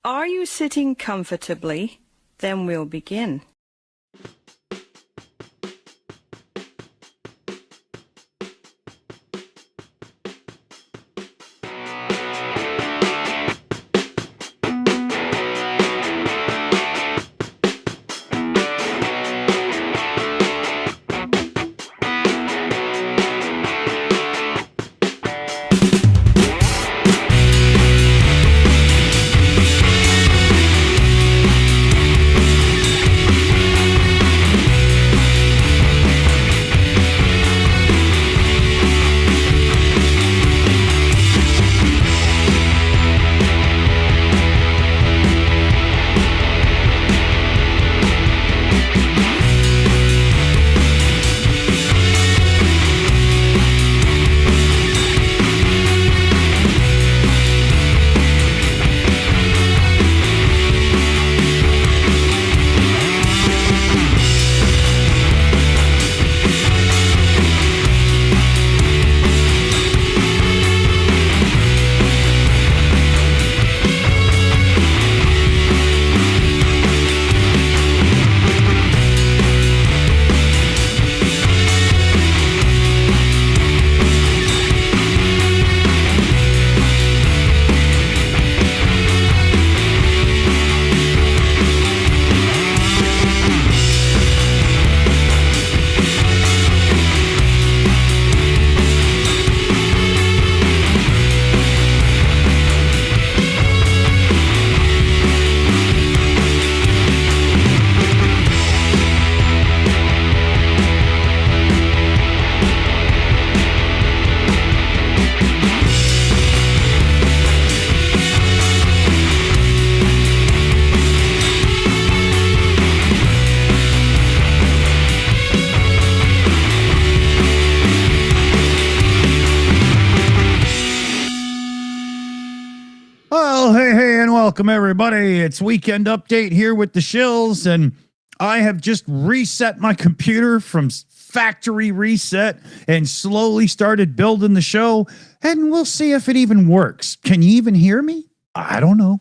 Are you sitting comfortably? Then we'll begin. Welcome, everybody. It's Weekend Update here with the Shills, and I have just reset my computer from factory reset and slowly started building the show, and we'll see if it even works. Can you even hear me? I don't know.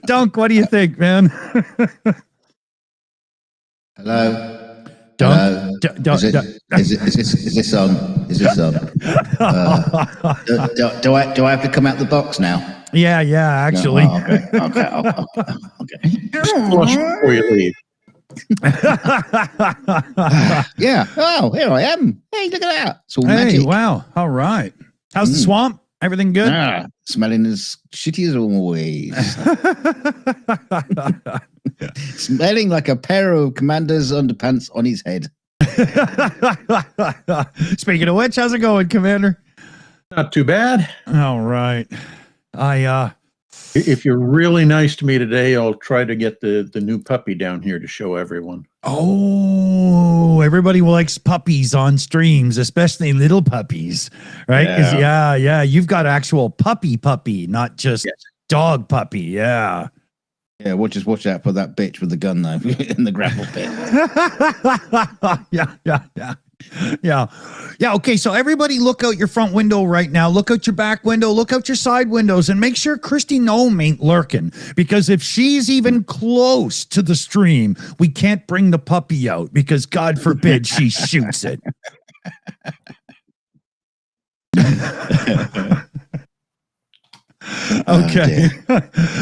Dunk, what do you think, man? Hello. Dunk. Is this on? Is this on? Do I have to come out the box now? Yeah, actually. No, okay. Flush before you leave. Yeah. Oh, here I am. Hey, look at that. It's all hey, magic. Wow. All right. How's the swamp? Everything good? Smelling as shitty as always. Smelling like a pair of Commander's underpants on his head. Speaking of which, how's it going, Commander? Not too bad. All right. If you're really nice to me today, I'll try to get the new puppy down here to show everyone. Oh, everybody likes puppies on streams, especially little puppies, right? Because yeah, you've got actual puppy, not just dog puppy. Yeah. Yeah, watch out for that bitch with the gun though in the gravel pit. Yeah. Okay, so everybody look out your front window right now. Look out your back window. Look out your side windows and make sure Christy Nome ain't lurking, because if she's even close to the stream, we can't bring the puppy out because God forbid she shoots it. Okay.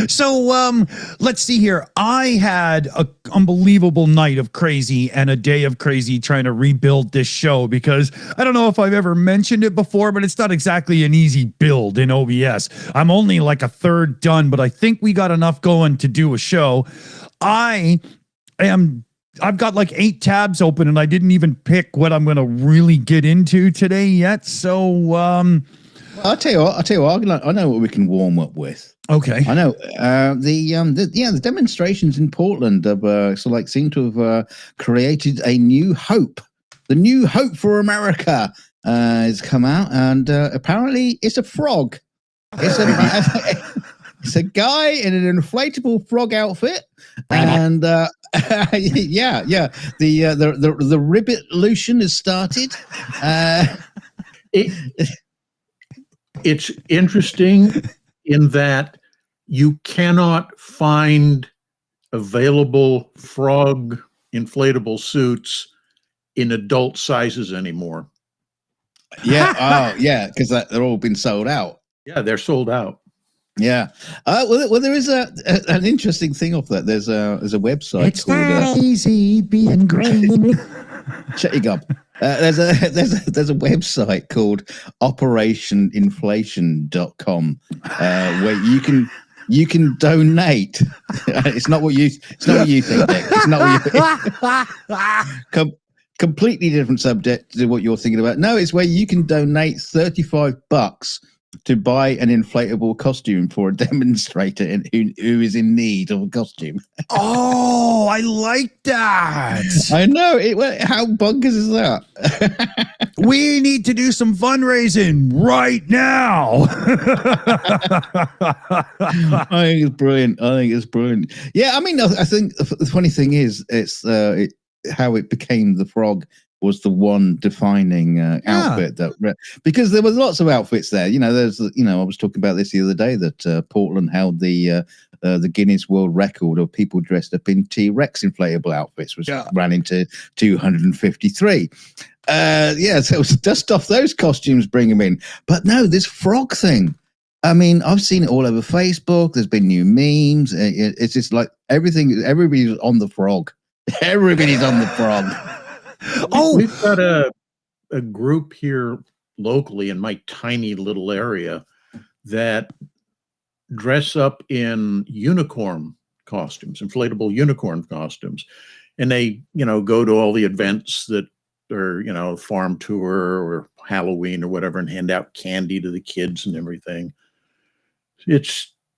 So let's see here. I had an unbelievable night of crazy and a day of crazy trying to rebuild this show, because I don't know if I've ever mentioned it before, but it's not exactly an easy build in OBS. I'm only like a third done, but I think we got enough going to do a show. I've got like 8 tabs open and I didn't even pick what I'm going to really get into today yet. So I'll tell you what. I know what we can warm up with. Okay. I know the demonstrations in Portland seem to have created a new hope. The new hope for America has come out, and apparently it's a frog. It's a guy in an inflatable frog outfit, and the ribbit-lution has started. It's interesting in that you cannot find available frog inflatable suits in adult sizes anymore. Yeah. Oh, yeah. Because they're all been sold out. Yeah, they're sold out. Yeah. Well, there is an interesting thing off that. There's a website It's called. not easy being green. Shut your gob. There's a website called operationinflation.com where you can donate. It's not what you think, Nick. It's not what you completely different subject to what you're thinking about. No, it's where you can donate $35 to buy an inflatable costume for a demonstrator who is in need of a costume. Oh, I like that. I know it. How bonkers is that? We need to do some fundraising right now. I think it's brilliant. Yeah, I mean, I think the funny thing is, it's how it became the frog was the one defining outfit that, because there was lots of outfits there. I was talking about this the other day that Portland held the Guinness World Record of people dressed up in T-Rex inflatable outfits, which ran into 253. So it was dust off those costumes, bring them in. But no, this frog thing. I mean, I've seen it all over Facebook. There's been new memes. It's just like everybody's on the frog. Everybody's on the frog. We've got a group here locally in my tiny little area that dress up in unicorn costumes, inflatable unicorn costumes. And they, go to all the events that are, farm tour or Halloween or whatever, and hand out candy to the kids and everything.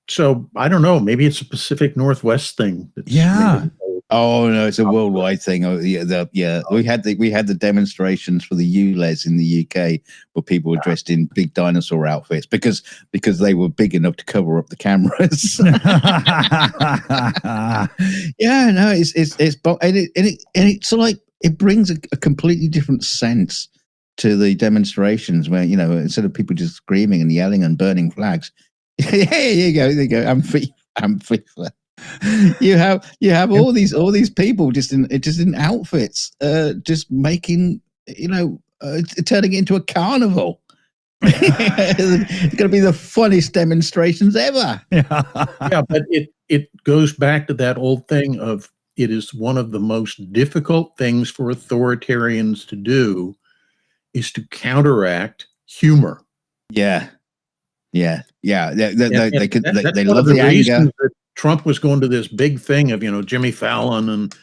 So I don't know, maybe it's a Pacific Northwest thing. Oh no, it's a worldwide thing. Oh yeah. We had the demonstrations for the ULEZ in the UK where people were dressed in big dinosaur outfits because they were big enough to cover up the cameras. Yeah, no, it's so like it brings a completely different sense to the demonstrations where instead of people just screaming and yelling and burning flags, hey, there you go. I'm FIFA. You have all these people just in outfits, just making turning it into a carnival. It's going to be the funniest demonstrations ever. Yeah, but it goes back to that old thing of it is one of the most difficult things for authoritarians to do is to counteract humor. Yeah. They love the anger. That Trump was going to this big thing of Jimmy Fallon and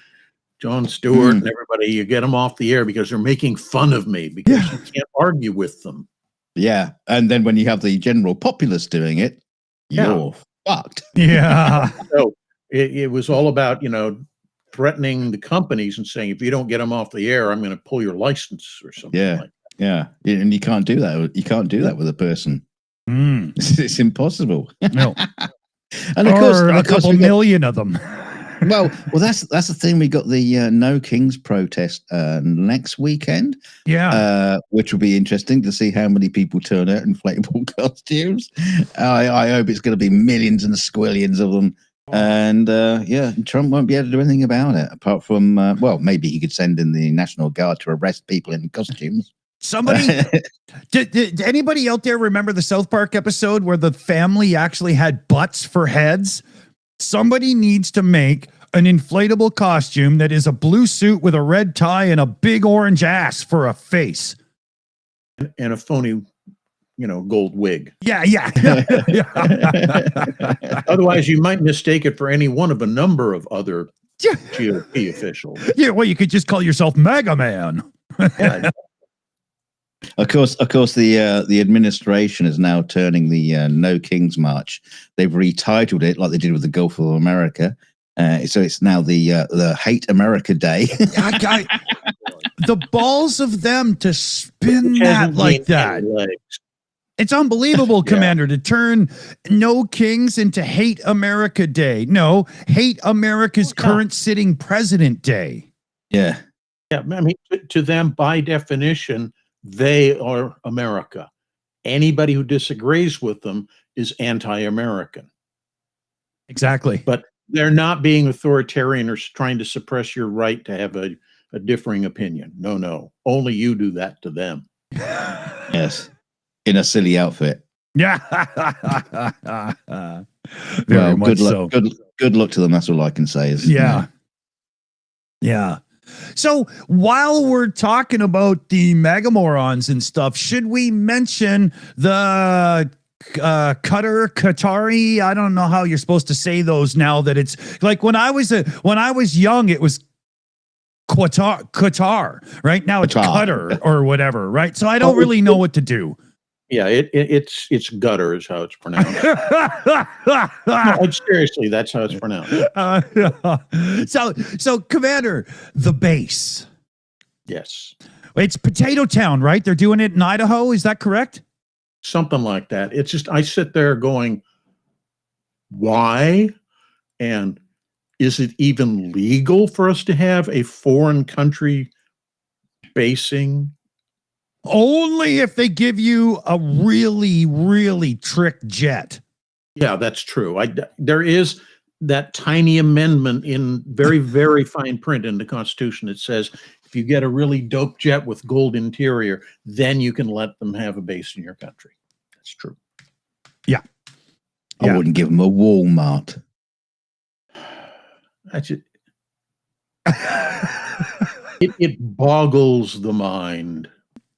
Jon Stewart and everybody. You get them off the air because they're making fun of me because you can't argue with them. Yeah, and then when you have the general populace doing it, you're fucked. Yeah. So it was all about threatening the companies and saying, if you don't get them off the air, I'm going to pull your license or something like that. Yeah, and you can't do that. You can't do that with a person. It's impossible. No. And of course, a couple million of them. Well, that's the thing. We got the No Kings protest next weekend. Yeah, which will be interesting to see how many people turn out in inflatable costumes. I hope it's going to be millions and squillions of them. And Trump won't be able to do anything about it apart from maybe he could send in the National Guard to arrest people in costumes. Somebody, did anybody out there remember the South Park episode where the family actually had butts for heads? Somebody needs to make an inflatable costume that is a blue suit with a red tie and a big orange ass for a face. And a phony, gold wig. Yeah. Otherwise, you might mistake it for any one of a number of other GOP officials. Yeah, well, you could just call yourself Mega Man. Of course, the administration is now turning the No Kings March. They've retitled it like they did with the Gulf of America. So it's now the Hate America Day. The balls of them to spin that like that. It's unbelievable, Commander, to turn No Kings into Hate America Day. No, Hate America's current sitting president day. Yeah. Yeah, I mean, to them, by definition, they are America. Anybody who disagrees with them is anti-American. Exactly. But they're not being authoritarian or trying to suppress your right to have a differing opinion. No. Only you do that to them. Yes. In a silly outfit. Yeah. Very Well, much good luck. so. Good luck to them. That's all I can say. Is Yeah. So while we're talking about the megamorons and stuff, should we mention the Qatari? I don't know how you're supposed to say those now that it's like when I was young, it was Qatar, right? Now it's Qatar or whatever, right? So I don't really know what to do. Yeah, it's gutter is how it's pronounced. No, seriously, that's how it's pronounced. So Commander, the base. Yes. It's Potato Town, right? They're doing it in Idaho. Is that correct? Something like that. It's just, I sit there going, why? And is it even legal for us to have a foreign country basing? Only if they give you a really, really trick jet. Yeah, that's true. There is that tiny amendment in very, very fine print in the Constitution that says if you get a really dope jet with gold interior, then you can let them have a base in your country. That's true. Yeah. I wouldn't give them a Walmart. That's it. It boggles the mind.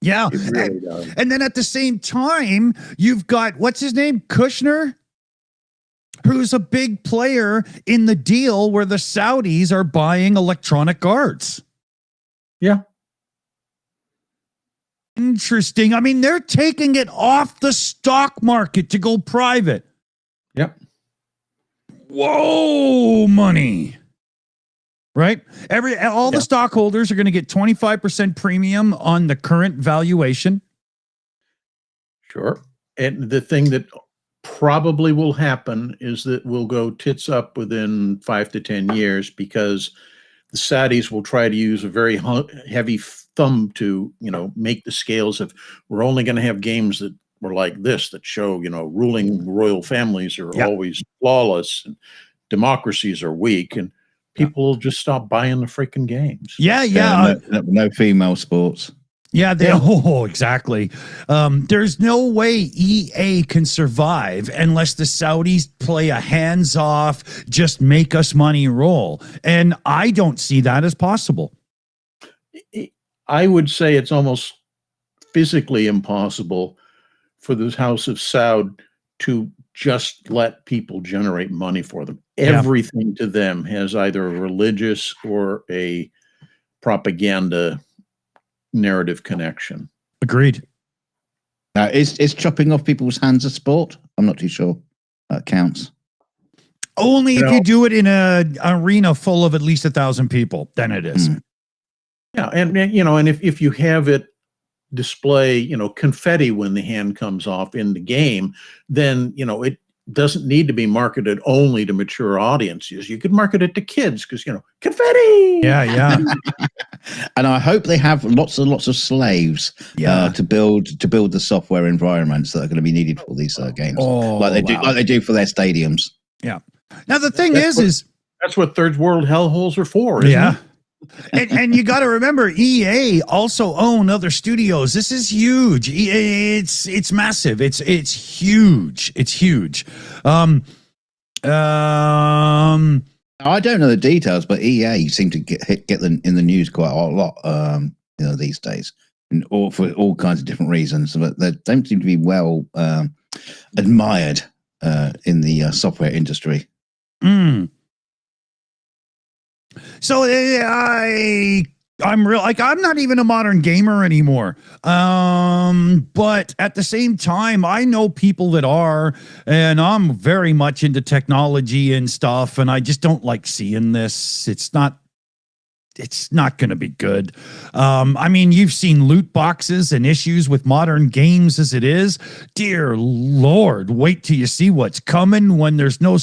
Yeah. It really does. And then at the same time, you've got, what's his name? Kushner, who's a big player in the deal where the Saudis are buying Electronic Arts. Yeah. Interesting. I mean, they're taking it off the stock market to go private. Yep. Whoa, money. Right? All the stockholders are going to get 25% premium on the current valuation. Sure. And the thing that probably will happen is that we'll go tits up within 5 to 10 years because the Saudis will try to use a very heavy thumb to, make the scales of we're only going to have games that were like this that show, ruling royal families are always flawless and democracies are weak and people will just stop buying the freaking games. No female sports. Yeah, exactly. There's no way EA can survive unless the Saudis play a hands-off, just make us money roll. And I don't see that as possible. I would say it's almost physically impossible for the House of Saud to just let people generate money for them. Everything to them has either a religious or a propaganda narrative connection. Agreed. Is chopping off people's hands a sport? I'm not too sure that counts. Only if you do it in an arena full of at least 1,000 people, then it is. Yeah, and if you have it display, confetti when the hand comes off in the game, then it doesn't need to be marketed only to mature audiences. You could market it to kids because confetti. Yeah. And I hope they have lots and lots of slaves to build the software environments that are going to be needed for these games, like they do for their stadiums. Yeah. Now the thing is that's what third world hellholes are for. Isn't it? and you got to remember, EA also own other studios. This is huge. EA, it's massive. It's huge. It's huge. I don't know the details, but EA seem to get them in the news quite a lot. These days, for all kinds of different reasons. But they don't seem to be well admired in the software industry. So I'm not even a modern gamer anymore. But at the same time, I know people that are, and I'm very much into technology and stuff, and I just don't like seeing this. It's not going to be good. I mean, you've seen loot boxes and issues with modern games as it is. Dear Lord, wait till you see what's coming when there's no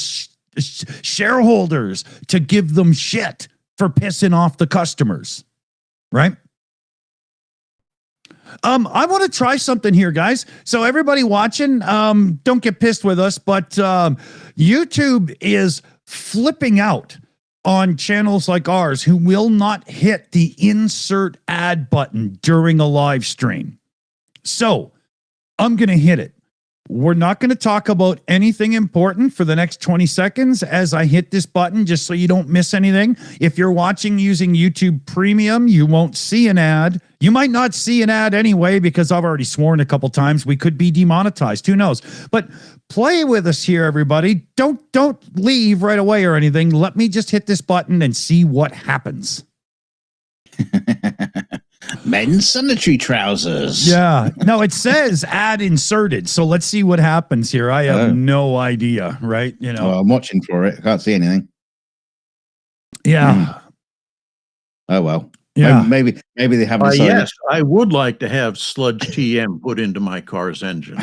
shareholders to give them shit for pissing off the customers, right? I want to try something here, guys. So everybody watching, don't get pissed with us, but YouTube is flipping out on channels like ours who will not hit the insert ad button during a live stream. So I'm going to hit it. We're not going to talk about anything important for the next 20 seconds as I hit this button, just so you don't miss anything. If you're watching using YouTube Premium, you won't see an ad. You might not see an ad anyway, because I've already sworn a couple times we could be demonetized. Who knows? But play with us here, everybody. Don't leave right away or anything. Let me just hit this button and see what happens. Men's sanitary trousers. Yeah. No, it says ad inserted. So let's see what happens here. I have no idea, right? You know, Well, I'm watching for it. I can't see anything. Yeah. Oh, well. Yeah. Maybe they haven't decided. Yes, I would like to have sludge TM put into my car's engine.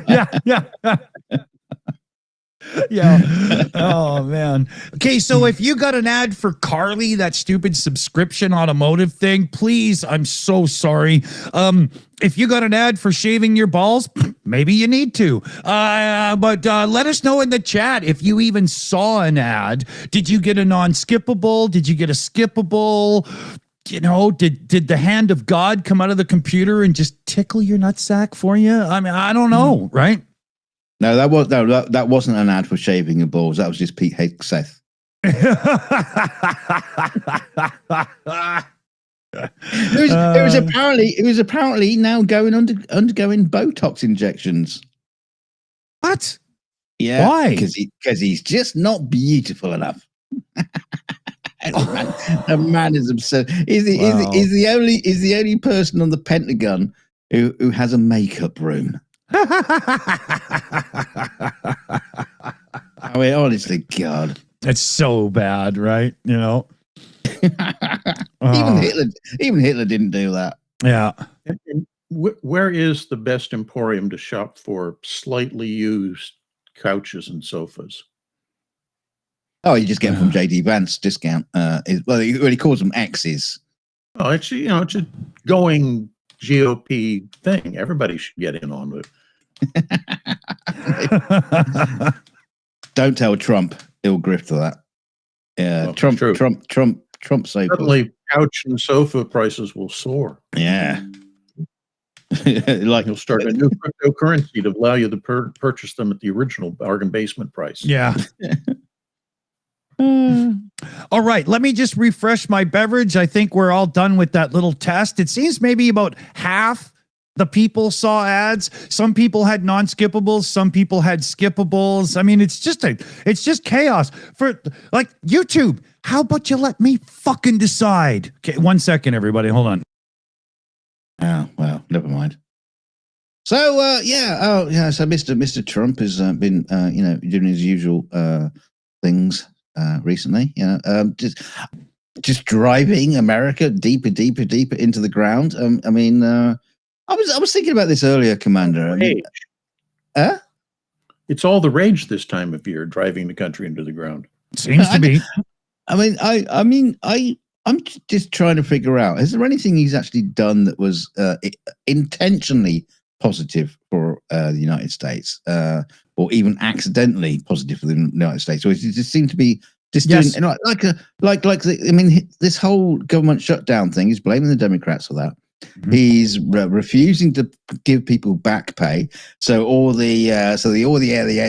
Yeah. Yeah. Oh, man. Okay, so if you got an ad for Carly, that stupid subscription automotive thing, please, I'm so sorry. If you got an ad for shaving your balls, maybe you need to. But let us know in the chat if you even saw an ad. Did you get a non-skippable? Did you get a skippable? You know, did the hand of God come out of the computer and just tickle your nutsack for you? I mean, I don't know, right? No, that wasn't an ad for shaving your balls. That was just Pete Hegseth. It was apparently now undergoing Botox injections. What? Yeah. Why? Because he's just not beautiful enough. The man is absurd. He's the only person on the Pentagon who has a makeup room. I mean, honestly, God, it's so bad, right? You know, even Hitler didn't do that. Yeah. And where is the best emporium to shop for slightly used couches and sofas? Oh, you just get them from JD Vance discount. He calls them X's. Oh, it's it's a going GOP thing. Everybody should get in on it. Don't tell Trump; he'll grift to that. Yeah, well, Trump sofa. Suddenly, couch and sofa prices will soar. Yeah, like he'll start a new cryptocurrency to allow you to purchase them at the original bargain basement price. Yeah. All right, let me just refresh my beverage. I think we're all done with that little test. It seems maybe about half the people saw ads. Some people had non-skippables. Some people had skippables. I mean, it's just chaos for like YouTube. How about you let me fucking decide? Okay, 1 second, everybody. Hold on. Oh, well, never mind. So, so Mr. Trump has been, doing his usual things recently. Just driving America deeper into the ground. I was thinking about this earlier, Commander. It's all the rage this time of year, driving the country into the ground. Seems to be. I'm just trying to figure out, is there anything he's actually done that was intentionally positive for the United States, or even accidentally positive for the United States, or does it just seem to be just doing this whole government shutdown thing? He's blaming the Democrats for that. Mm-hmm. He's refusing to give people back pay, so all the air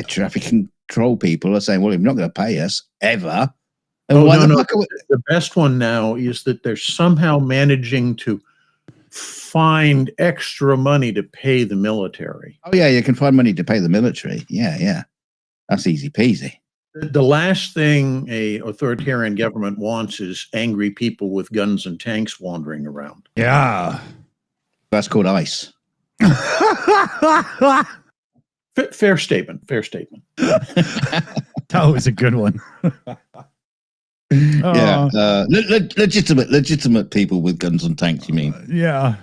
traffic control people are saying, "Well, you're not going to pay us ever." And the best one now is that they're somehow managing to find extra money to pay the military. Oh yeah, you can find money to pay the military. Yeah, that's easy peasy. The last thing a authoritarian government wants is angry people with guns and tanks wandering around. Yeah. That's called ICE. Fair statement. That was a good one. Yeah. Legitimate people with guns and tanks, you mean? Yeah.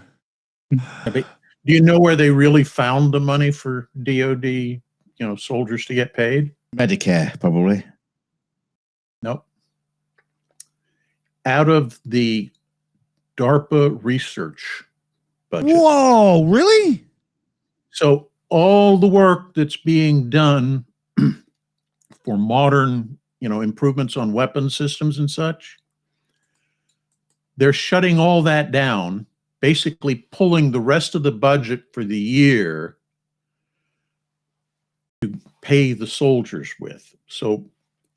Do you know where they really found the money for DOD, soldiers to get paid? Medicare, probably. Nope. Out of the DARPA research budget. Whoa, really? So all the work that's being done for modern, improvements on weapon systems and such, they're shutting all that down, basically pulling the rest of the budget for the year to pay the soldiers with. So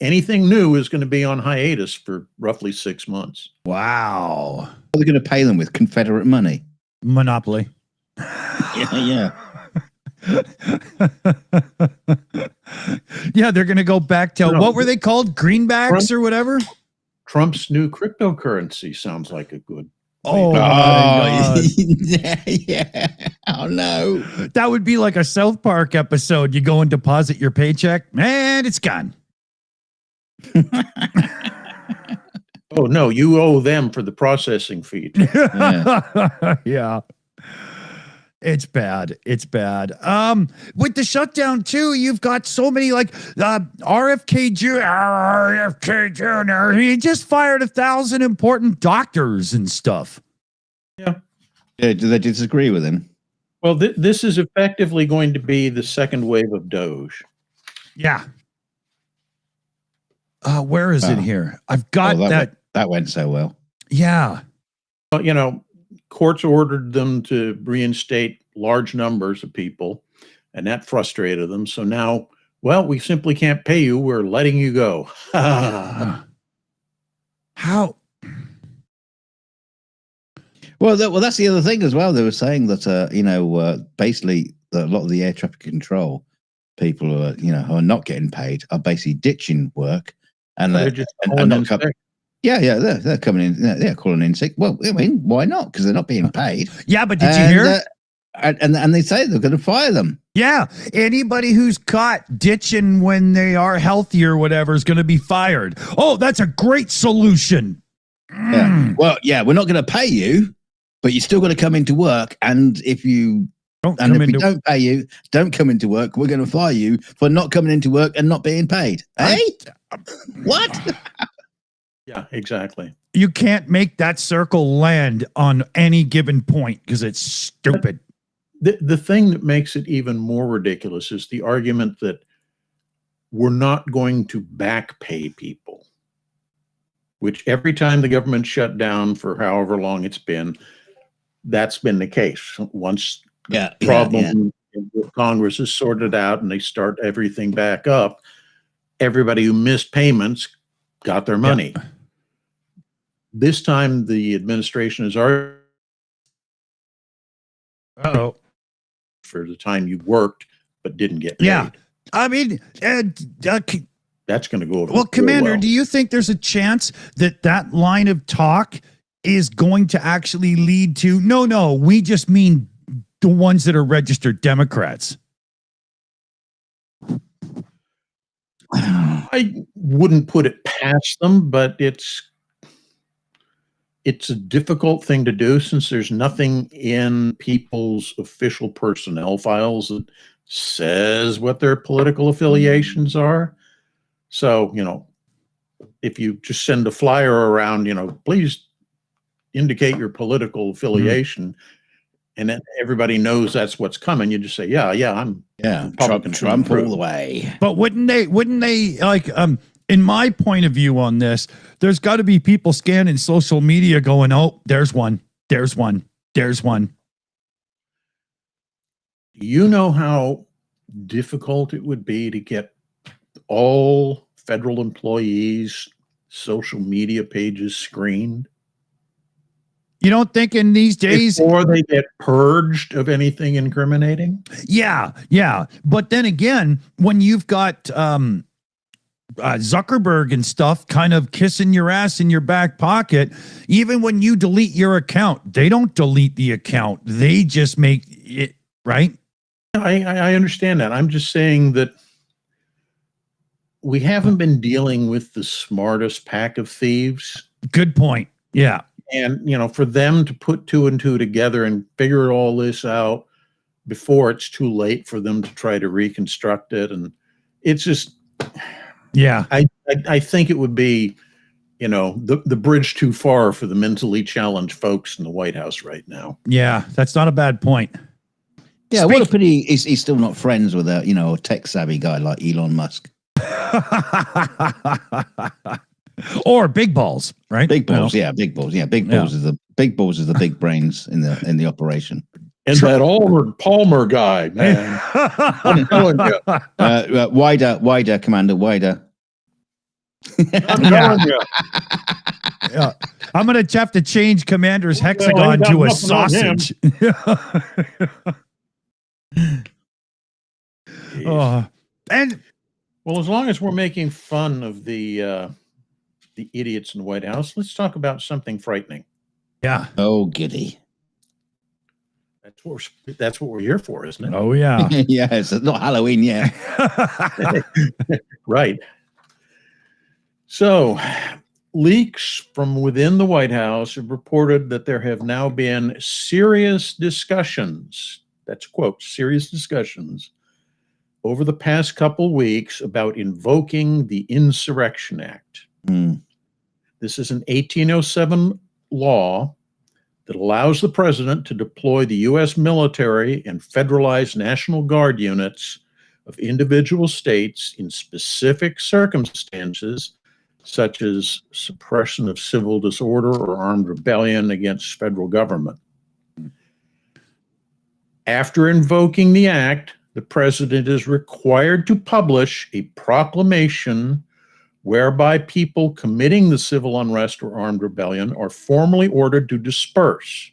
anything new is going to be on hiatus for roughly 6 months. Wow. What are they going to pay them with? Confederate money? Monopoly. Yeah. Yeah, they're going to go back to No. what were they called? Greenbacks or whatever? Trump's new cryptocurrency sounds like a good. Oh, my God. Yeah. Oh, no. That would be like a South Park episode. You go and deposit your paycheck, and it's gone. Oh, no, you owe them for the processing fee. Yeah. It's bad. It's bad. With the shutdown too, you've got so many like RFK Jr. He just fired 1,000 important doctors and stuff. Yeah. Do they disagree with him? Well, this is effectively going to be the second wave of Doge. Yeah. Where is it here? I've got That went so well. Yeah. Well, courts ordered them to reinstate large numbers of people, and that frustrated them. So now, well, we simply can't pay you. We're letting you go. How? Well, that's the other thing as well. They were saying that, basically a lot of the air traffic control people who are not getting paid are basically ditching work and They're just calling in sick. They're coming in. They're calling in sick. Well, I mean, why not? Because they're not being paid. Yeah, but did you hear? And they say they're going to fire them. Yeah, anybody who's caught ditching when they are healthy or whatever is going to be fired. Oh, that's a great solution. Yeah. Well, yeah, we're not going to pay you, but you're still going to come into work. And if we don't pay you, don't come into work. We're going to fire you for not coming into work and not being paid. What? Yeah, exactly. You can't make that circle land on any given point because it's stupid. The thing that makes it even more ridiculous is the argument that we're not going to back pay people, which every time the government shut down for however long it's been, that's been the case. Once the problem with Congress is sorted out and they start everything back up, everybody who missed payments got their money. Yeah. This time the administration is already for the time you worked but didn't get paid. Yeah. I mean, that's going to go over. Well, Commander, do you think there's a chance that that line of talk is going to actually lead to, no, we just mean the ones that are registered Democrats? I wouldn't put it past them, but it's a difficult thing to do since there's nothing in people's official personnel files that says what their political affiliations are. So, if you just send a flyer around, please indicate your political affiliation, and then everybody knows that's what's coming. You just say, I'm Trump all the way. But wouldn't they like, in my point of view on this, there's got to be people scanning social media going, oh, there's one. You know how difficult it would be to get all federal employees' social media pages screened? You don't think in these days before they get purged of anything incriminating? Yeah. But then again, when you've got Zuckerberg and stuff kind of kissing your ass in your back pocket, even when you delete your account, they don't delete the account. They just make it right. I understand that. I'm just saying that we haven't been dealing with the smartest pack of thieves. Good point. Yeah. And, for them to put two and two together and figure all this out before it's too late for them to try to reconstruct it. And it's just, yeah, I think it would be you know, the bridge too far for the mentally challenged folks in the White House right now. Yeah, that's not a bad point. Yeah, what a pity he's still not friends with a, you know, a tech savvy guy like Elon Musk. Or big balls, right? Big balls, yeah, big balls, yeah, big balls is the big brains in the operation. And that Palmer guy, man, I'm telling you, wider, Commander, wider. I'm telling you. Yeah. I'm gonna have to change Commander's hexagon to a sausage. And well, as long as we're making fun of the idiots in the White House, let's talk about something frightening. Yeah. Oh, giddy. That's what we're here for, isn't it? Oh yeah. Yeah, it's not Halloween yet. Right. So, leaks from within the White House have reported that there have now been serious discussions, that's quote, serious discussions, over the past couple weeks about invoking the Insurrection Act. Mm. This is an 1807 law that allows the president to deploy the U.S. military and federalized National Guard units of individual states in specific circumstances, such as suppression of civil disorder or armed rebellion against federal government. After invoking the act, the president is required to publish a proclamation whereby people committing the civil unrest or armed rebellion are formally ordered to disperse.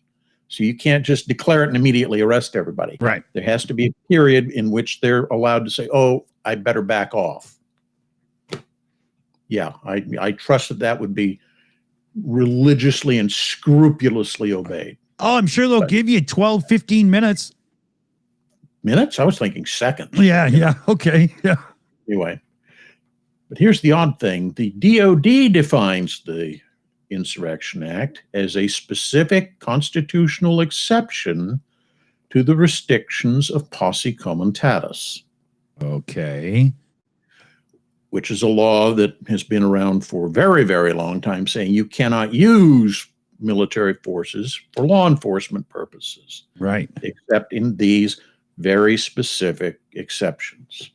So you can't just declare it and immediately arrest everybody. Right. There has to be a period in which they're allowed to say, oh, I better back off. Yeah, I trust that would be religiously and scrupulously obeyed. Oh, I'm sure they'll give you 12, 15 minutes. Minutes? I was thinking seconds. Yeah. Okay. Yeah. Anyway. But here's the odd thing. The DOD defines the Insurrection Act as a specific constitutional exception to the restrictions of posse comitatus. Okay. Which is a law that has been around for a very, very long time, saying you cannot use military forces for law enforcement purposes. Right. Except in these very specific exceptions.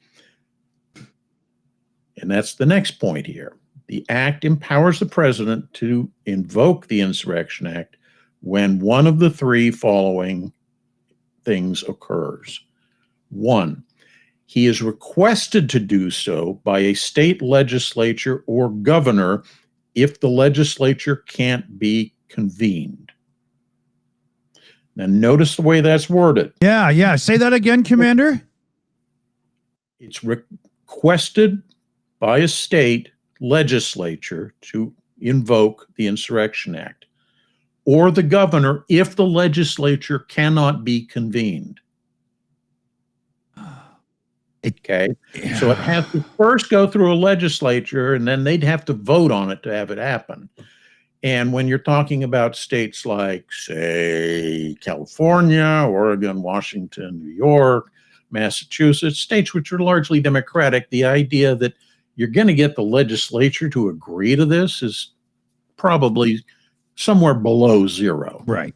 And that's the next point here. The act empowers the president to invoke the Insurrection Act when one of the three following things occurs. One, he is requested to do so by a state legislature or governor if the legislature can't be convened. Now, notice the way that's worded. Yeah. Say that again, Commander. It's requested by a state legislature to invoke the Insurrection Act, or the governor if the legislature cannot be convened. Okay, so it has to first go through a legislature, and then they'd have to vote on it to have it happen. And when you're talking about states like, say, California, Oregon, Washington, New York, Massachusetts, states which are largely Democratic, the idea that you're going to get the legislature to agree to this is probably somewhere below zero. Right.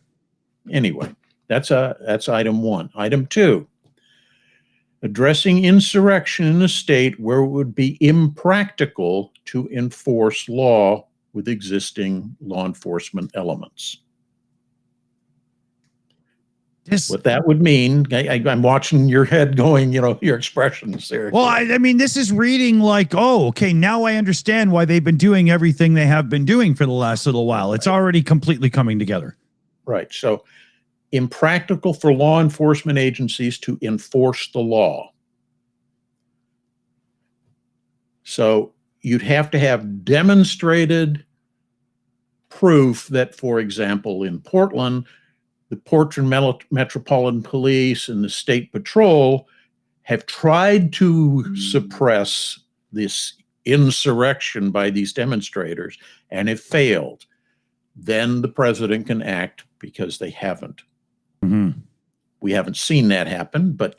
Anyway, that's item one. Item two, addressing insurrection in a state where it would be impractical to enforce law with existing law enforcement elements. What that would mean, I'm watching your head going, your expressions there. Well, I mean, this is reading like, oh, okay, now I understand why they've been doing everything they have been doing for the last little while. It's already completely coming together. Right. So impractical for law enforcement agencies to enforce the law. So you'd have to have demonstrated proof that, for example, in Portland, the Portland Metropolitan Police and the State Patrol have tried to suppress this insurrection by these demonstrators and have failed. Then the president can act because they haven't. Mm-hmm. We haven't seen that happen, but,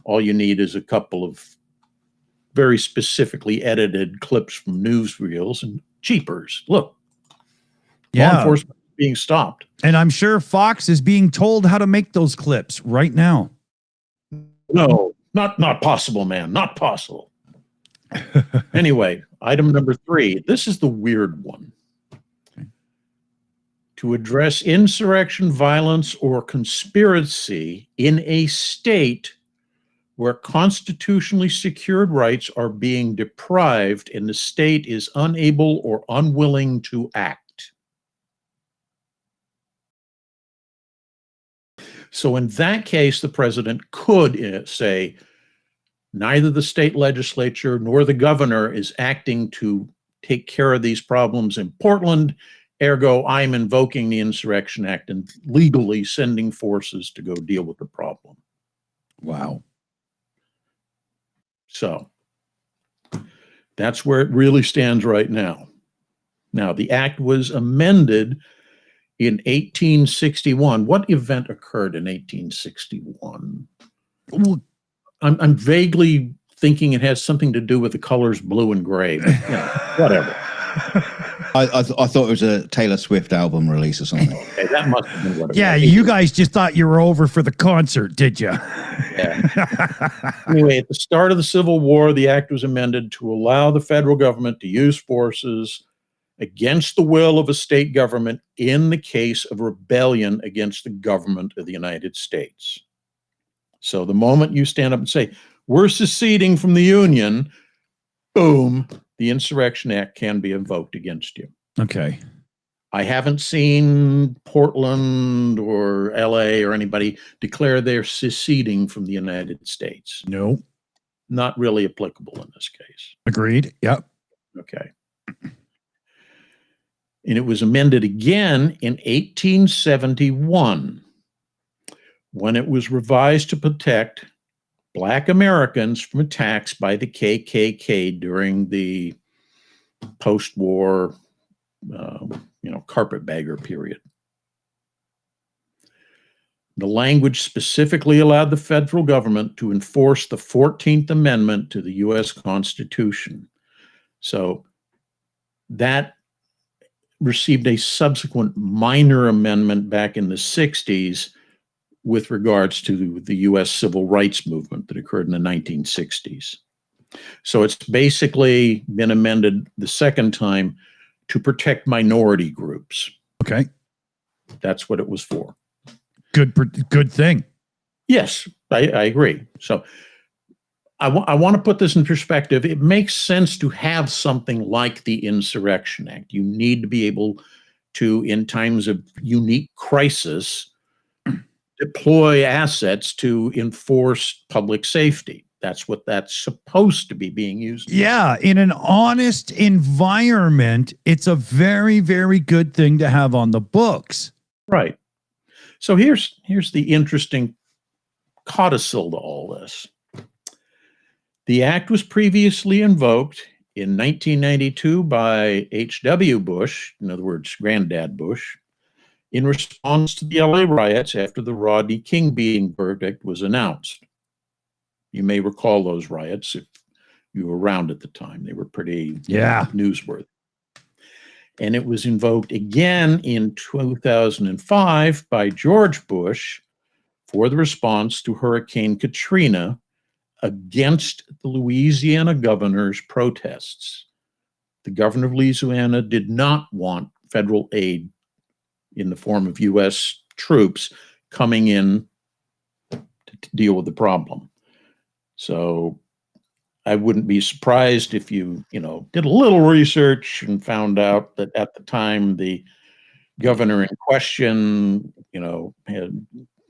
all you need is a couple of very specifically edited clips from newsreels, and Jeepers, look, law Yeah. enforcement is being stopped. And I'm sure Fox is being told how to make those clips right now. No, not possible, man. Not possible. Anyway, item number 3. This is the weird one. To address insurrection, violence, or conspiracy in a state where constitutionally secured rights are being deprived and the state is unable or unwilling to act. So in that case, the president could say, neither the state legislature nor the governor is acting to take care of these problems in Portland. Ergo, I'm invoking the Insurrection Act and legally sending forces to go deal with the problem. Wow. So that's where it really stands right now. Now, the act was amended in 1861. What event occurred in 1861? Well, I'm vaguely thinking it has something to do with the colors blue and gray, but whatever. I thought it was a Taylor Swift album release or something. Okay, that must have been what it yeah, was. you guys just thought you were over for the concert, did you? Yeah. Anyway, at the start of the Civil War, the act was amended to allow the federal government to use forces against the will of a state government in the case of rebellion against the government of the United States. So the moment you stand up and say, we're seceding from the Union, boom, the Insurrection Act can be invoked against you. Okay. I haven't seen Portland or LA or anybody declare they're seceding from the United States. No. Not really applicable in this case. Agreed. Yep. Okay. And it was amended again in 1871 when it was revised to protect Black Americans from attacks by the KKK during the post-war, carpetbagger period. The language specifically allowed the federal government to enforce the 14th Amendment to the U.S. Constitution. So that received a subsequent minor amendment back in the 60s with regards to the U.S. civil rights movement that occurred in the 1960s. So it's basically been amended the second time to protect minority groups. Okay. That's what it was for. Good thing. Yes, I agree. So I want to put this in perspective. It makes sense to have something like the Insurrection Act. You need to be able to, in times of unique crisis, deploy assets to enforce public safety. That's what that's supposed to be being used for. Yeah, in an honest environment, it's a very, very good thing to have on the books. Right. So here's the interesting codicil to all this. The act was previously invoked in 1992 by H.W. Bush, in other words, Granddad Bush, in response to the LA riots after the Rodney King beating verdict was announced. You may recall those riots if you were around at the time. They were pretty newsworthy. And it was invoked again in 2005 by George Bush for the response to Hurricane Katrina against the Louisiana governor's protests. The governor of Louisiana did not want federal aid in the form of U.S. troops coming in to deal with the problem. So I wouldn't be surprised if you, did a little research and found out that at the time the governor in question, had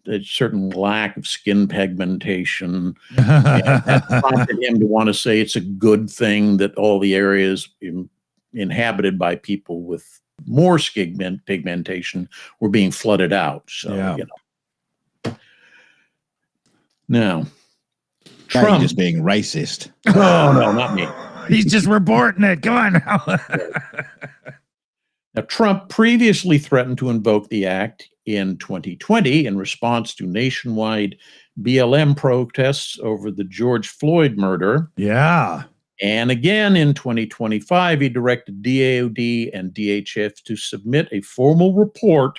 a certain lack of skin pigmentation. And that prompted him to want to say it's a good thing that all the areas inhabited by people with more skin pigmentation were being flooded out. So, Now, Trump, you're just being racist. No, not me. He's just reporting it. Come on now. Now, Trump previously threatened to invoke the act in 2020 in response to nationwide BLM protests over the George Floyd murder. Yeah. And again, in 2025, he directed DAOD and DHS to submit a formal report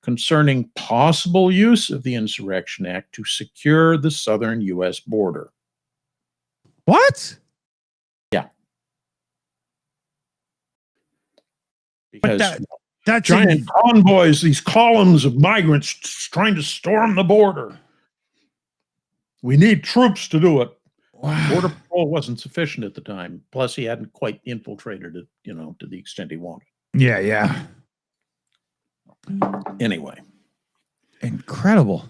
concerning possible use of the Insurrection Act to secure the southern U.S. border. What? Yeah. But Because that's giant convoys, these columns of migrants trying to storm the border. We need troops to do it. wow. Border Patrol wasn't sufficient at the time. Plus, he hadn't quite infiltrated it, to the extent he wanted. Yeah. Anyway. Incredible.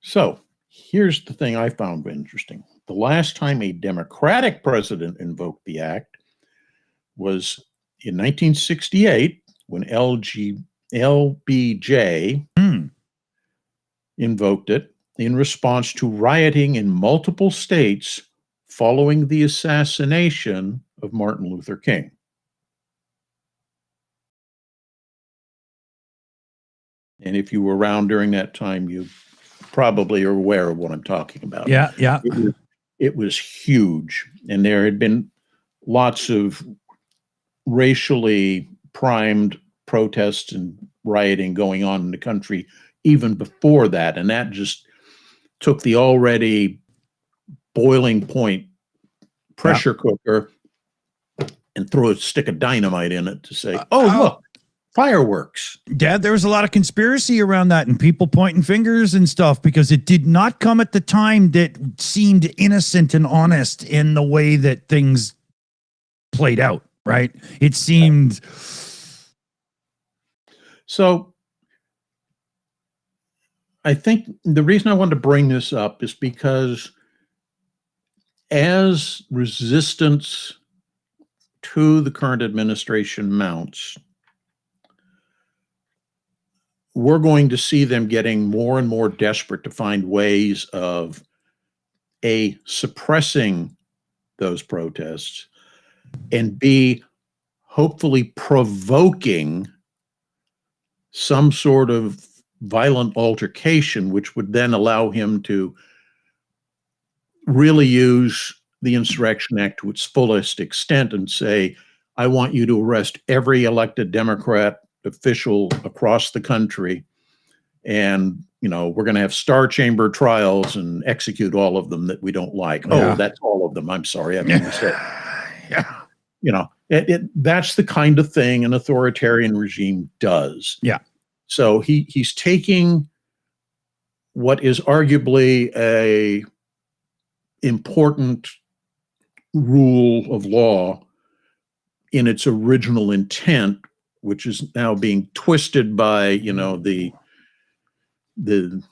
So here's the thing I found interesting. The last time a Democratic president invoked the act was in 1968 when LBJ invoked it in response to rioting in multiple states following the assassination of Martin Luther King. And if you were around during that time, you probably are aware of what I'm talking about. Yeah. It was huge. And there had been lots of racially primed protests and rioting going on in the country even before that. And that just took the already boiling point pressure cooker and threw a stick of dynamite in it to say, look, fireworks. Yeah, there was a lot of conspiracy around that and people pointing fingers and stuff because it did not come at the time that seemed innocent and honest in the way that things played out, right? It seemed... So I think the reason I wanted to bring this up is because as resistance to the current administration mounts, we're going to see them getting more and more desperate to find ways of A, suppressing those protests, and B, hopefully provoking some sort of violent altercation, which would then allow him to really use the Insurrection Act to its fullest extent and say, I want you to arrest every elected Democrat official across the country. And, we're going to have star chamber trials and execute all of them that we don't like. Yeah. Oh, that's all of them. I'm sorry. I made a mistake. That's the kind of thing an authoritarian regime does. Yeah. So he's taking what is arguably a important rule of law in its original intent, which is now being twisted by, the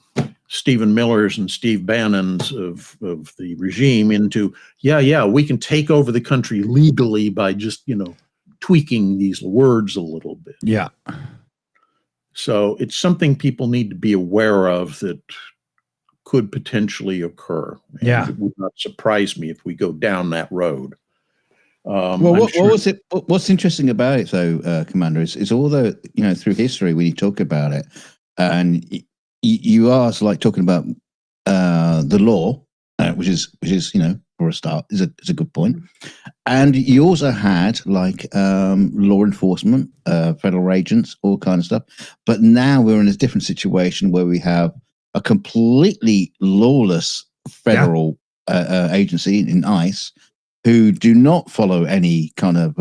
Stephen Millers and Steve Bannons of the regime into, we can take over the country legally by just, tweaking these words a little bit. Yeah. So it's something people need to be aware of that could potentially occur. And it would not surprise me if we go down that road. What's interesting about it, though, Commander, is although through history when you talk about it, and you are like talking about the law, which is for a start is a good point, and you also had like law enforcement, federal agents, all kind of stuff. But now we're in a different situation where we have a completely lawless federal agency in ICE who do not follow any kind of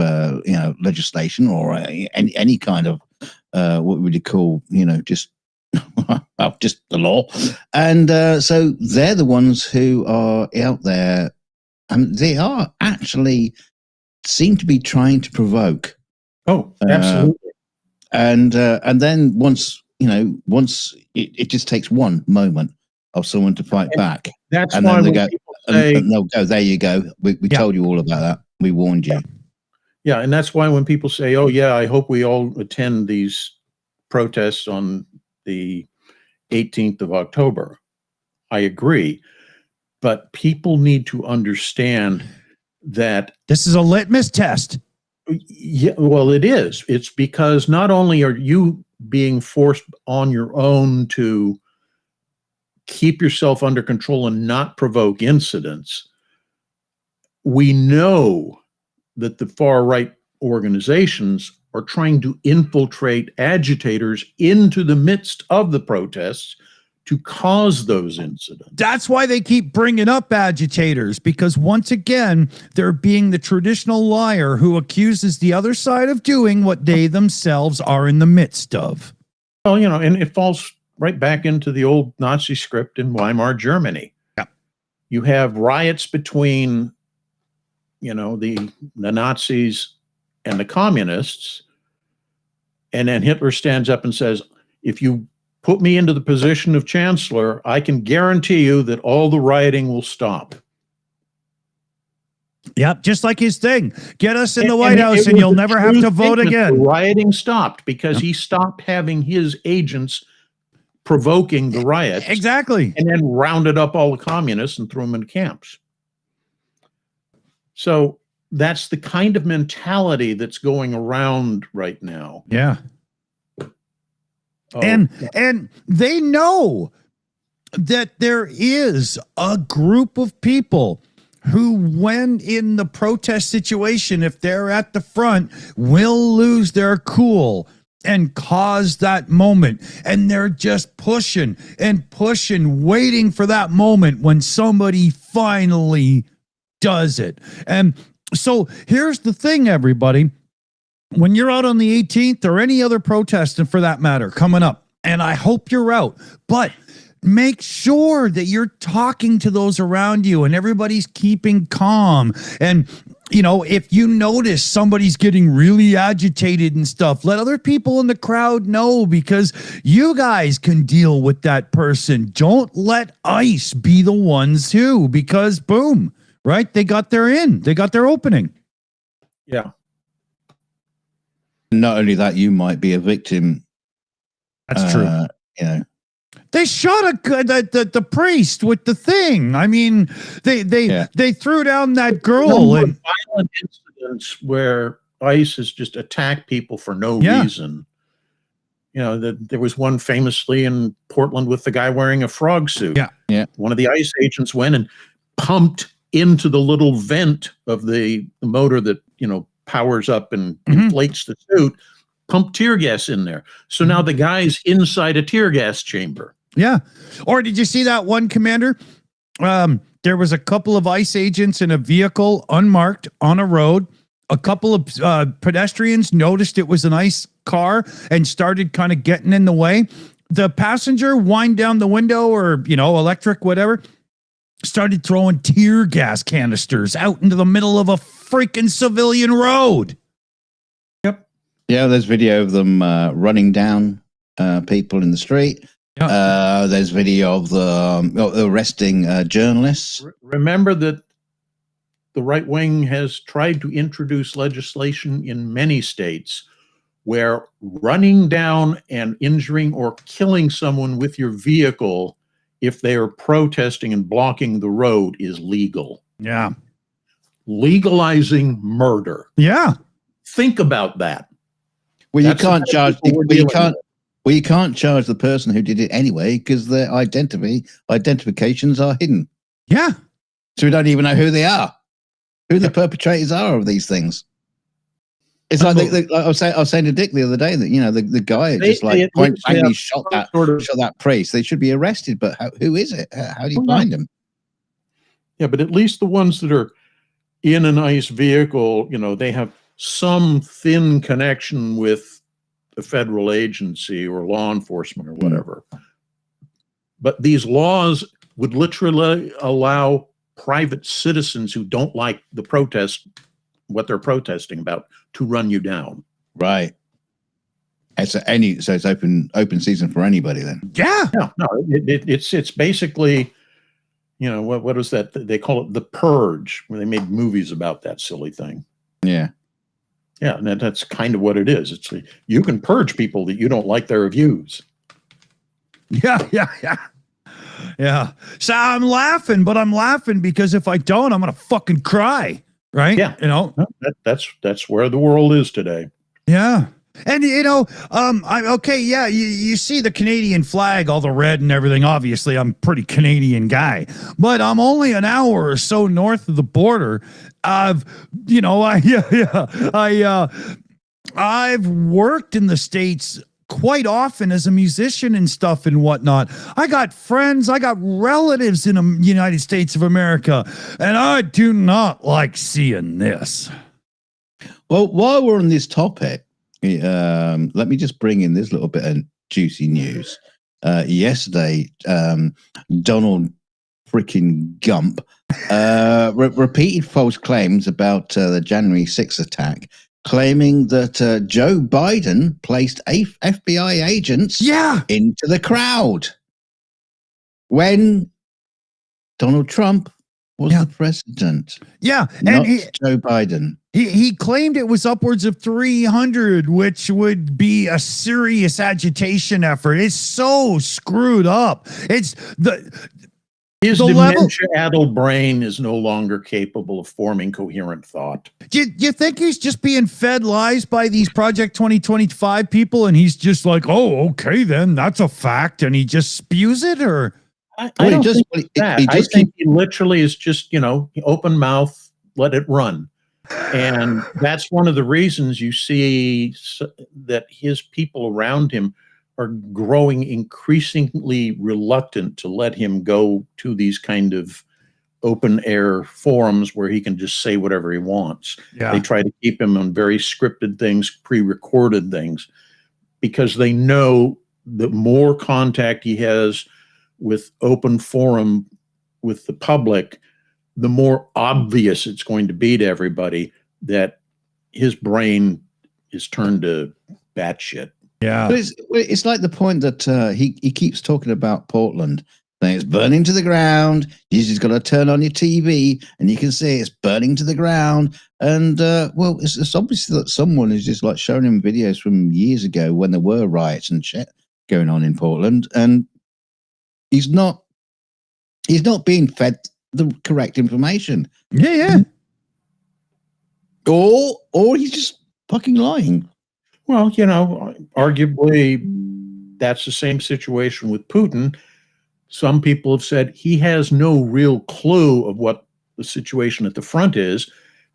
legislation or any kind of what would you call just just the law. And so they're the ones who are out there, and they are actually seem to be trying to provoke. Oh, absolutely. And then once it just takes one moment of someone to fight back. That's and why then they when go, people say, and they'll go, there you go. We told you all about that. We warned you. Yeah, and that's why when people say, oh, yeah, I hope we all attend these protests on the 18th of October, I agree. But people need to understand that this is a litmus test. Yeah, well, it is. It's because not only are you being forced on your own to keep yourself under control and not provoke incidents, we know that the far right organizations are trying to infiltrate agitators into the midst of the protests to cause those incidents. That's why they keep bringing up agitators, because once again, they're being the traditional liar who accuses the other side of doing what they themselves are in the midst of. Well, you know, and it falls right back into the old Nazi script in Weimar Germany. Yeah. You have riots between, you know, the Nazis and the communists, and then Hitler stands up and says, if you put me into the position of chancellor, I can guarantee you that all the rioting will stop. Yep, just like his thing. Get us in the White House and you'll never have to vote again. The rioting stopped because he stopped having his agents provoking the riots. Exactly. And then rounded up all the communists and threw them in camps. So that's the kind of mentality that's going around right now. Yeah. Oh, And they know that there is a group of people who, when in the protest situation, if they're at the front, will lose their cool and cause that moment. And they're just pushing and pushing, waiting for that moment when somebody finally does it. And so here's the thing, everybody. When you're out on the 18th or any other protest, and for that matter, coming up, and I hope you're out, but make sure that you're talking to those around you and everybody's keeping calm. And, you know, if you notice somebody's getting really agitated and stuff, let other people in the crowd know, because you guys can deal with that person. Don't let ICE be the ones who, because boom, right? They got their opening. yeah. Not only that, you might be a victim. That's true. You know, they shot the priest with the thing. I mean, they threw down that girl and violent incidents where ICE has just attacked people for no reason. You know, there was one famously in Portland with the guy wearing a frog suit. Yeah. One of the ICE agents went and pumped into the little vent of the motor that, you know, powers up and inflates the suit, pumped tear gas in there. So now the guy's inside a tear gas chamber. Yeah. Or did you see that one, Commander? There was a couple of ICE agents in a vehicle unmarked on a road. A couple of pedestrians noticed it was an ICE car and started kind of getting in the way. The passenger whined down the window, or, you know, electric, whatever, started throwing tear gas canisters out into the middle of a freaking civilian road. Yep. Yeah, there's video of them running down people in the street. Yeah. There's video of the arresting journalists. Remember that the right wing has tried to introduce legislation in many states where running down and injuring or killing someone with your vehicle, if they are protesting and blocking the road, is legal. Yeah. Legalizing murder. Yeah. Think about that. Well, That's you can't charge. what we're dealing with. Well, you can't charge the person who did it anyway, because their identifications are hidden. Yeah. So we don't even know who they are, who the perpetrators are of these things. It's like, I was saying to Dick the other day that, you know, the guy just like point blank shot that priest. They should be arrested, but who is it? How do you find them? Yeah, but at least the ones that are in an ICE vehicle, you know, they have some thin connection with the federal agency or law enforcement or whatever. But these laws would literally allow private citizens who don't like the protest, what they're protesting about, to run you down. Right. So it's open season for anybody then. Yeah. No, it's basically, you know, what is that? They call it the purge, where they made movies about that silly thing. Yeah. Yeah, and that's kind of what it is. It's like, you can purge people that you don't like their views. Yeah. So I'm laughing because if I don't, I'm gonna fucking cry. Right? Yeah. You know, that's where the world is today. Yeah. And, you know, you see the Canadian flag, all the red and everything. Obviously, I'm a pretty Canadian guy, but I'm only an hour or so north of the border. I've, you know, I've worked in the States quite often as a musician and stuff and whatnot. I got friends, I got relatives in the United States of America, and I do not like seeing this. Well, while we're on this topic, let me just bring in this little bit of juicy news. Yesterday, Donald freaking Gump repeated false claims about the January 6th attack, claiming that Joe Biden placed FBI agents into the crowd when Donald Trump was the president. Yeah, not Joe Biden. He claimed it was upwards of 300, which would be a serious agitation effort. It's so screwed up. It's his dementia-addled brain is no longer capable of forming coherent thought. Do you think he's just being fed lies by these Project 2025 people, and he's just like, oh, okay, then that's a fact, and he just spews it? Or I don't think that. I think he literally is just, open mouth, let it run. And that's one of the reasons you see that his people around him are growing increasingly reluctant to let him go to these kind of open air forums where he can just say whatever he wants. Yeah. They try to keep him on very scripted things, pre-recorded things, because they know the more contact he has with open forum with the public, the more obvious it's going to be to everybody that his brain is turned to batshit. Yeah, but it's like the point that he keeps talking about Portland. Saying it's burning to the ground. You just got to turn on your TV and you can see it's burning to the ground. And well, it's obvious that someone is just like showing him videos from years ago when there were riots and shit going on in Portland, and he's not being fed the correct information. Yeah. Or he's just fucking lying. Well, arguably that's the same situation with Putin. Some people have said he has no real clue of what the situation at the front is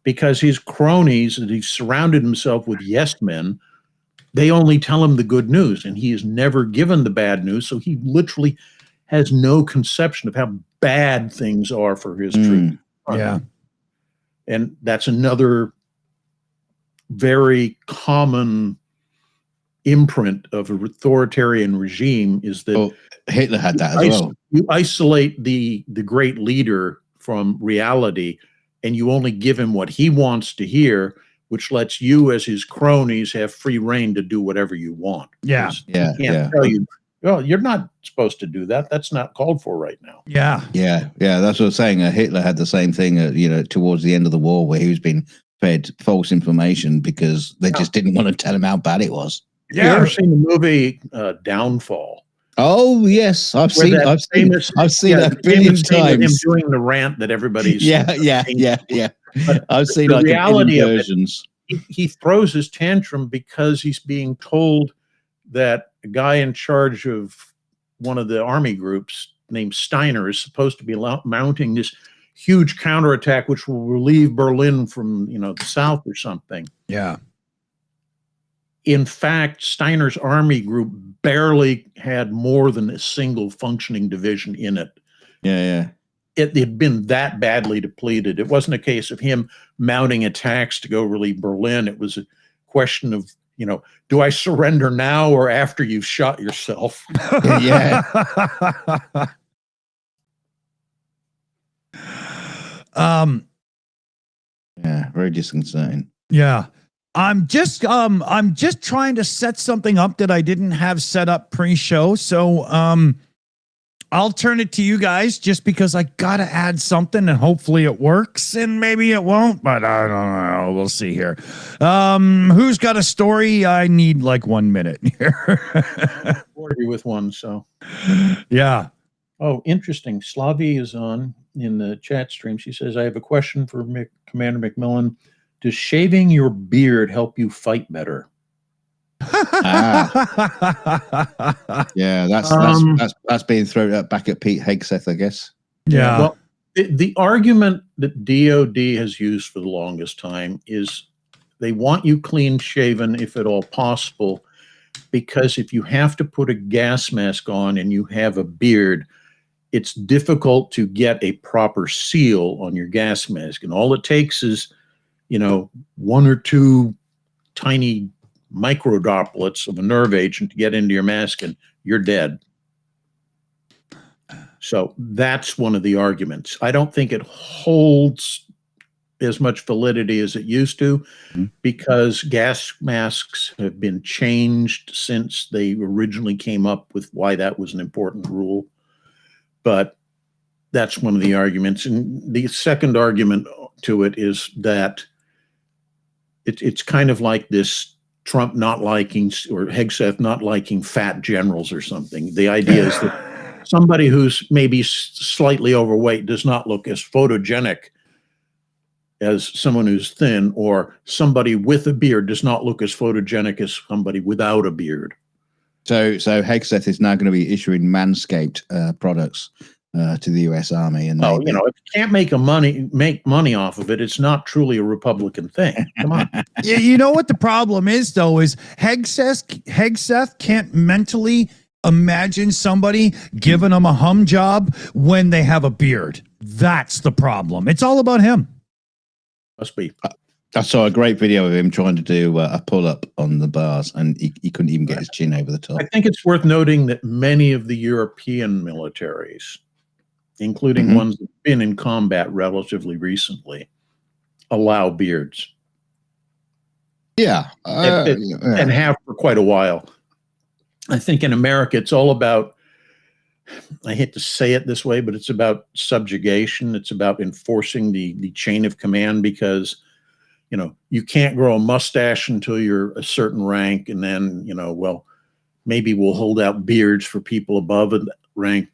because his cronies, that he's surrounded himself with yes men, they only tell him the good news, and he is never given the bad news. So he literally has no conception of how bad things are for his troops. Yeah. And that's another very common imprint of an authoritarian regime is that Hitler had that as well. You isolate the great leader from reality, and you only give him what he wants to hear, which lets you as his cronies have free reign to do whatever you want. Yeah. He can't tell you, well, you're not supposed to do that. That's not called for right now. Yeah. That's what I'm saying. Hitler had the same thing, towards the end of the war, where he was being fed false information because they just didn't want to tell him how bad it was. Yeah. You ever seen the movie Downfall? Oh yes, I've seen that a billion times. Him doing the rant that everybody's yeah. I've seen the reality of versions. He throws his tantrum because he's being told that a guy in charge of one of the army groups named Steiner is supposed to be mounting this huge counterattack which will relieve Berlin from the south or something. Yeah. In fact, Steiner's army group barely had more than a single functioning division in it. Yeah. It had been that badly depleted. It wasn't a case of him mounting attacks to go relieve Berlin. It was a question of, do I surrender now or after you've shot yourself? Yeah. Yeah, very disconcerting. Yeah. I'm just trying to set something up that I didn't have set up pre-show. So I'll turn it to you guys just because I gotta add something and hopefully it works, and maybe it won't, but I don't know. We'll see here. Who's got a story? I need like 1 minute here. With one, so yeah. Oh, interesting. Slavi is on in the chat stream. She says, I have a question for Commander McMillan. Does shaving your beard help you fight better? Yeah, that's being thrown back at Pete Hegseth, I guess. Yeah. Well, The argument that DOD has used for the longest time is they want you clean shaven if at all possible, because if you have to put a gas mask on and you have a beard, it's difficult to get a proper seal on your gas mask. And all it takes is, one or two tiny micro droplets of a nerve agent to get into your mask and you're dead. So that's one of the arguments. I don't think it holds as much validity as it used to, because gas masks have been changed since they originally came up with why that was an important rule. But that's one of the arguments. And the second argument to it is that it's kind of like this Trump not liking, or Hegseth not liking fat generals or something. The idea is that somebody who's maybe slightly overweight does not look as photogenic as someone who's thin, or somebody with a beard does not look as photogenic as somebody without a beard. So Hegseth is now going to be issuing Manscaped products to the U.S. Army, and if you can't make money off of it, it's not truly a Republican thing. Come on. Yeah, you know what the problem is, though, is Hegseth can't mentally imagine somebody giving them a hum job when they have a beard. That's the problem. It's all about him. Must be. I saw a great video of him trying to do a pull-up on the bars, and he couldn't even get his chin over the top. I think it's worth noting that many of the European militaries, including ones that have been in combat relatively recently, allow beards. Yeah. And have for quite a while. I think in America, it's all about, I hate to say it this way, but it's about subjugation. It's about enforcing the chain of command, because, you can't grow a mustache until you're a certain rank. And then, maybe we'll hold out beards for people above a rank,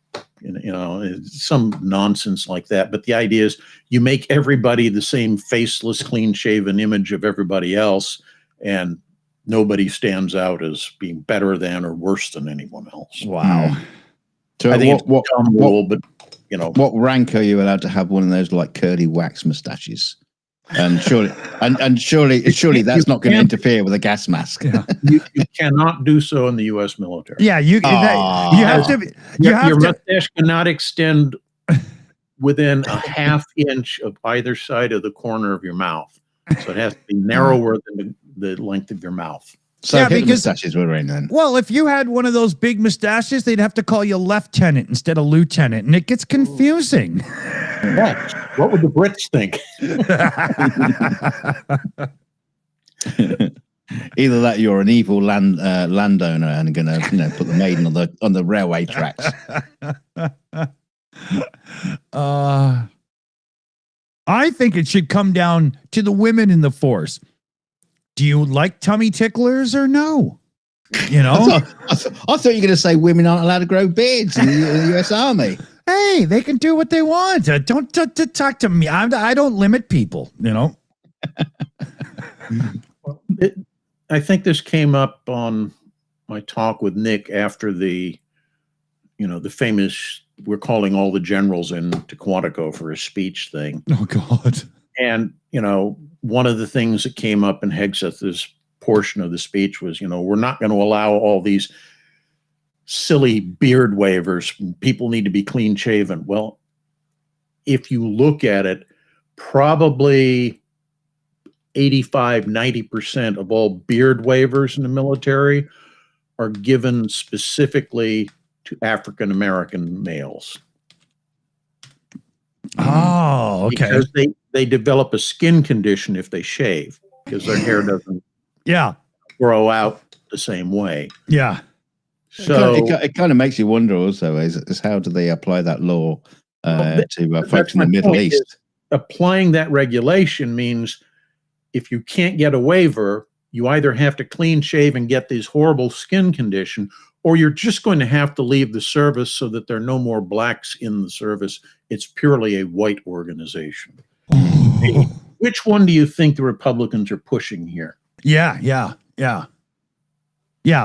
some nonsense like that. But the idea is you make everybody the same faceless, clean shaven image of everybody else, and nobody stands out as being better than or worse than anyone else. Wow. So I think it's a dumb rule, but what rank are you allowed to have one of those like curly wax mustaches? And surely that's not going to interfere with a gas mask. Yeah. you cannot do so in the U.S. military. Yeah, you have to. Your mustache cannot extend within a half inch of either side of the corner of your mouth. So it has to be narrower than the length of your mouth. So yeah, because mustaches were in then. Well, if you had one of those big mustaches, they'd have to call you lieutenant instead of lieutenant, and it gets confusing. Yeah. What would the Brits think? Either that, you're an evil landowner and going to put the maiden on the railway tracks. I think it should come down to the women in the force. Do you like tummy ticklers or no? I thought you were going to say women aren't allowed to grow beards in the U.S. Army. Hey, they can do what they want. Don't talk to me. I don't limit people. I think this came up on my talk with Nick after the famous "we're calling all the generals into Quantico for a speech" thing. Oh God! And one of the things that came up in Hegseth's portion of the speech was, we're not going to allow all these silly beard waivers. People need to be clean shaven. Well, if you look at it, probably 85–90% of all beard waivers in the military are given specifically to African American males. Oh, okay. Because they develop a skin condition if they shave, because their hair doesn't grow out the same way. Yeah. So it kind of makes you wonder also is how do they apply that law to folks in the Middle East? Applying that regulation means if you can't get a waiver, you either have to clean shave and get this horrible skin condition, or you're just going to have to leave the service so that there are no more blacks in the service. It's purely a white organization. Which one do you think the Republicans are pushing here? Yeah,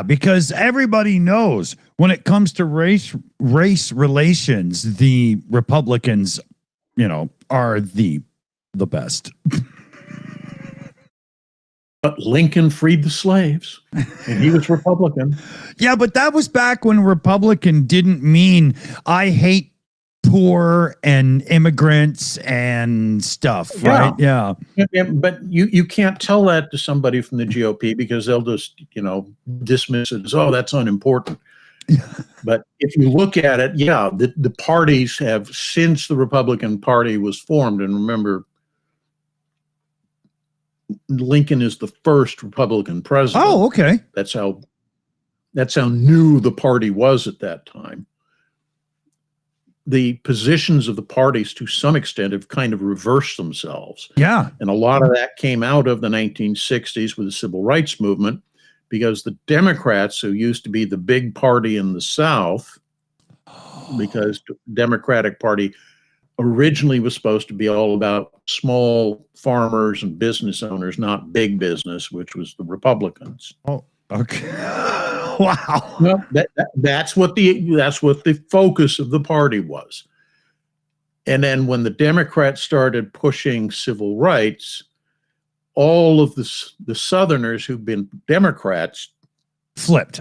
because everybody knows when it comes to race relations, the Republicans are the best. But Lincoln freed the slaves, and he was Republican. Yeah, but that was back when Republican didn't mean I hate poor and immigrants and stuff, right? Yeah. But you can't tell that to somebody from the GOP because they'll just, dismiss it as, oh, that's unimportant. But if you look at it, the parties have, since the Republican Party was formed, and remember, Lincoln is the first Republican president. Oh, okay. That's how new the party was at that time. The positions of the parties, to some extent, have kind of reversed themselves. Yeah. And a lot of that came out of the 1960s with the civil rights movement, because the Democrats, who used to be the big party in the South, because the Democratic Party originally was supposed to be all about small farmers and business owners, not big business, which was the Republicans. Oh, okay. Wow. Well, that's what the focus of the party was. And then when the Democrats started pushing civil rights, all of the Southerners who've been Democrats flipped.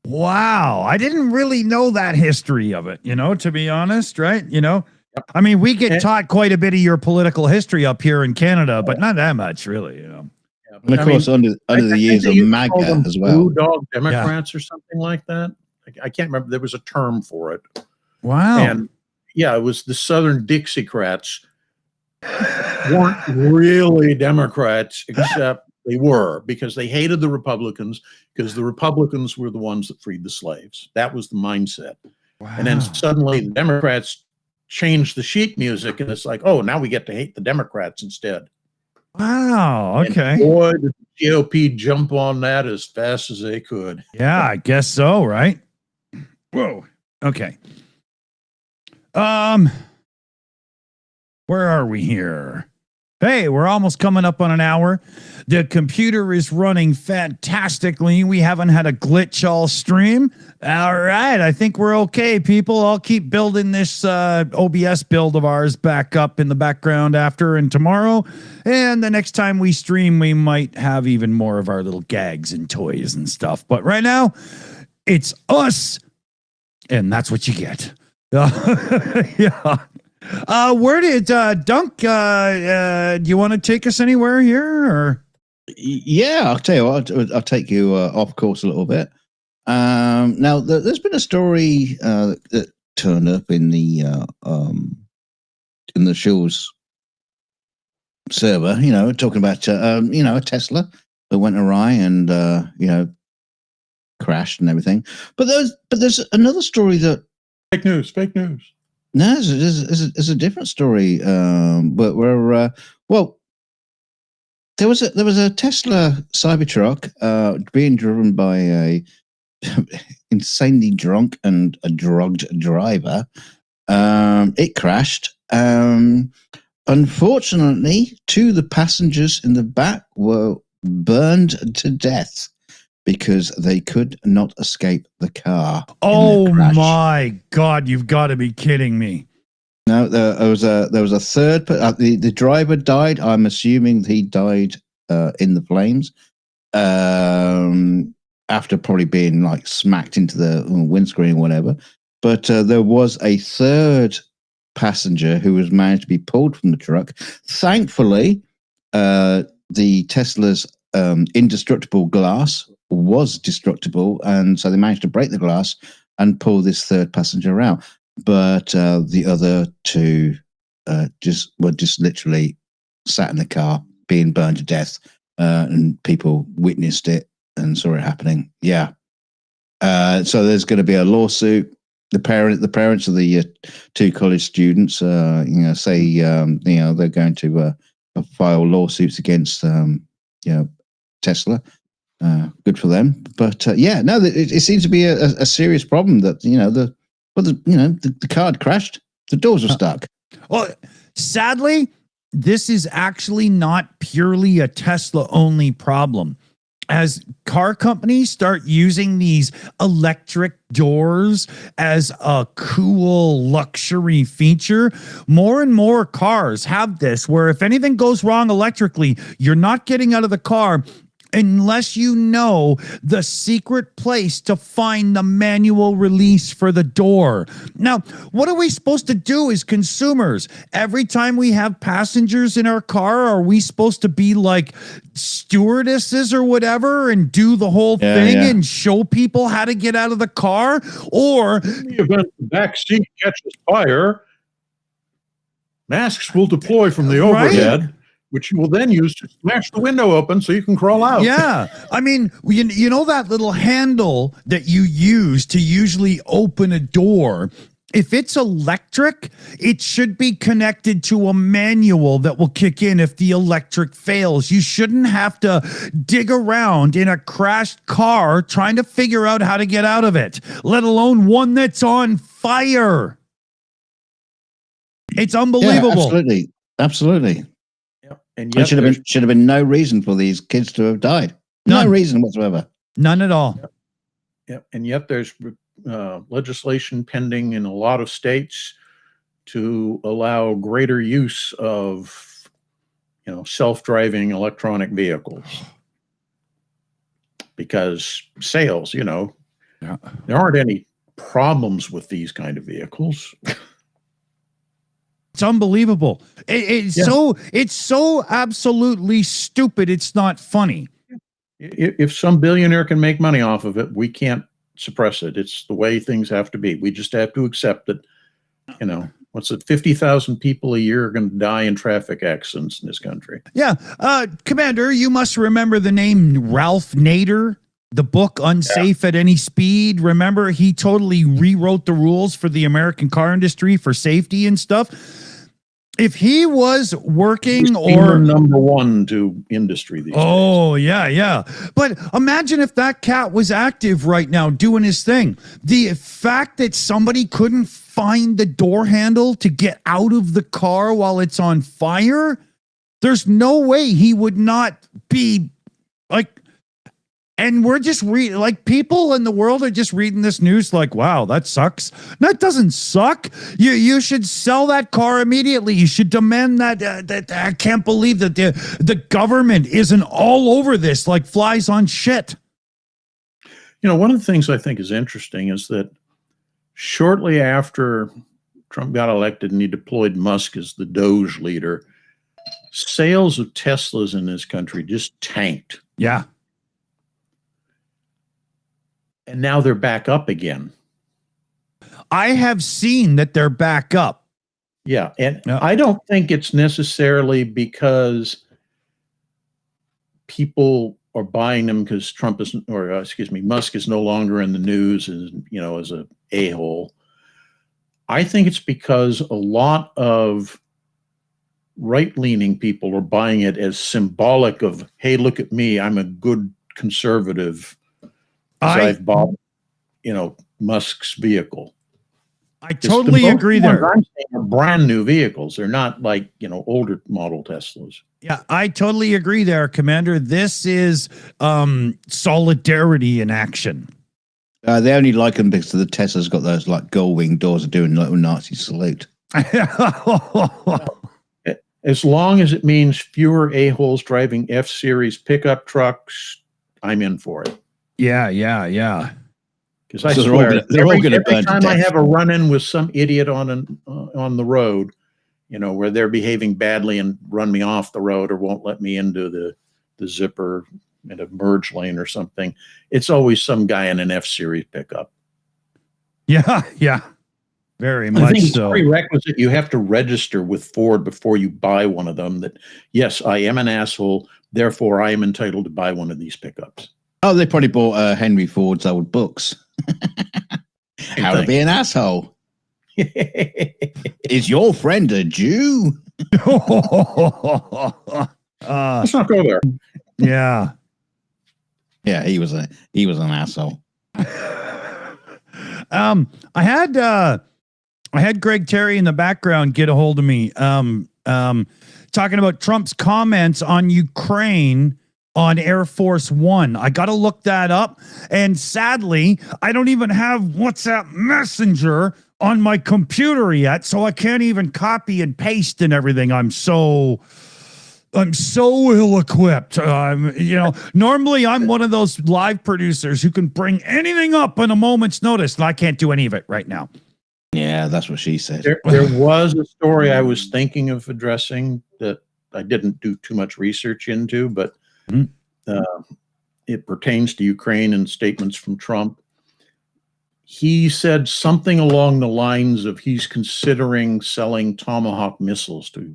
Wow. I didn't really know that history of it, to be honest, right? I mean, we get taught quite a bit of your political history up here in Canada, but not that much, really, And of course, under the years of MAGA as well. Blue Dog Democrats or something like that. I can't remember. There was a term for it. Wow. And it was the Southern Dixiecrats weren't really Democrats, except they were, because they hated the Republicans, because the Republicans were the ones that freed the slaves. That was the mindset. Wow. And then suddenly the Democrats changed the sheet music, and it's like, oh, now we get to hate the Democrats instead. Wow. Okay. And boy, did the GOP jump on that as fast as they could. Yeah, I guess so, right? Whoa. Okay. Where are we here? Hey, we're almost coming up on an hour. The computer is running fantastically. We haven't had a glitch all stream. All right, I think we're okay, people. I'll keep building this OBS build of ours back up in the background after and tomorrow. And the next time we stream, we might have even more of our little gags and toys and stuff. But right now, it's us, and that's what you get. Yeah. Where did Dunk? Do you want to take us anywhere here? Or? Yeah, I'll tell you what. I'll take you off course a little bit. Now, there's been a story that turned up in the Shills server. Talking about a Tesla that went awry and crashed and everything. But there's another story that fake news. No, it's a different story. But there was a Tesla Cybertruck being driven by a insanely drunk and a drugged driver. It crashed. Unfortunately, two of the passengers in the back were burned to death because they could not escape the car. Oh my God! You've got to be kidding me. No, there was a third. The driver died. I'm assuming he died in the flames after probably being like smacked into the windscreen or whatever. But there was a third passenger who was managed to be pulled from the truck. Thankfully, the Tesla's indestructible glass was destructible, and so they managed to break the glass and pull this third passenger out. But the other two just literally sat in the car being burned to death, and people witnessed it and saw it happening. Yeah. So there's going to be a lawsuit. The parents of the two college students, say they're going to file lawsuits against Tesla. Good for them. But it seems to be a serious problem that the car had crashed. The doors were stuck. Well, sadly, this is actually not purely a Tesla only problem. as car companies start using these electric doors as a cool luxury feature, more and more cars have this, where if anything goes wrong electrically, you're not getting out of the car unless you know the secret place to find the manual release for the door. Now, what are we supposed to do as consumers? Every time we have passengers in our car, are we supposed to be like stewardesses or whatever and do the whole thing and show people how to get out of the car? Or in the event the back seat catches fire, masks will deploy from the overhead, which you will then use to smash the window open so you can crawl out. Yeah. I mean, you know that little handle that you use to usually open a door? If it's electric, it should be connected to a manual that will kick in if the electric fails. You shouldn't have to dig around in a crashed car trying to figure out how to get out of it, let alone one that's on fire. It's unbelievable. Yeah, absolutely. Absolutely. And There yet should have been no reason for these kids to have died. None. No reason whatsoever. None at all. and yet there's legislation pending in a lot of states to allow greater use of, self-driving electronic vehicles, because sales, there aren't any problems with these kind of vehicles. It's unbelievable. It's so absolutely stupid. It's not funny. If some billionaire can make money off of it, we can't suppress it. It's the way things have to be. We just have to accept that, 50,000 people a year are going to die in traffic accidents in this country. Yeah. Commander, you must remember the name Ralph Nader, the book Unsafe at Any Speed. Remember, he totally rewrote the rules for the American car industry for safety and stuff. If he was working or number one to industry these days. Oh, yeah. But imagine if that cat was active right now doing his thing. The fact that somebody couldn't find the door handle to get out of the car while it's on fire, there's no way he would not be like. And we're just people in the world are just reading this news like, wow, that sucks. That doesn't suck. You should sell that car immediately. You should demand that. I can't believe that the government isn't all over this like flies on shit. One of the things I think is interesting is that shortly after Trump got elected and he deployed Musk as the Doge leader, sales of Teslas in this country just tanked. Yeah. And now they're back up again. I have seen that they're back up. Yeah. And I don't think it's necessarily because people are buying them because Musk is no longer in the news as a a-hole. I think it's because a lot of right-leaning people are buying it as symbolic of, hey, look at me, I'm a good conservative. I've bought, Musk's vehicle. I totally agree there. I'm saying are brand new vehicles. They're not like, older model Teslas. Yeah, I totally agree there, Commander. This is solidarity in action. They only like them because the Tesla's got those like gull wing doors of doing little Nazi salute. As long as it means fewer a-holes driving F-Series pickup trucks, I'm in for it. Yeah. Because I swear, every time I have a run-in with some idiot on the road, where they're behaving badly and run me off the road or won't let me into the zipper in a merge lane or something, it's always some guy in an F-Series pickup. Yeah. Very much so. I think it's prerequisite. You have to register with Ford before you buy one of them that, yes, I am an asshole, therefore I am entitled to buy one of these pickups. Oh, they probably bought Henry Ford's old books. How to be an asshole. Is your friend a Jew? Let's not go there. Yeah. Yeah, he was an asshole. I had Greg Terry in the background get a hold of me, talking about Trump's comments on Ukraine on Air Force One. I got to look that up. And sadly, I don't even have WhatsApp Messenger on my computer yet, so I can't even copy and paste and everything. I'm so ill-equipped. Normally I'm one of those live producers who can bring anything up in a moment's notice, and I can't do any of it right now. Yeah, that's what she said. There was a story I was thinking of addressing that I didn't do too much research into, but it pertains to Ukraine and statements from Trump. He said something along the lines of he's considering selling Tomahawk missiles to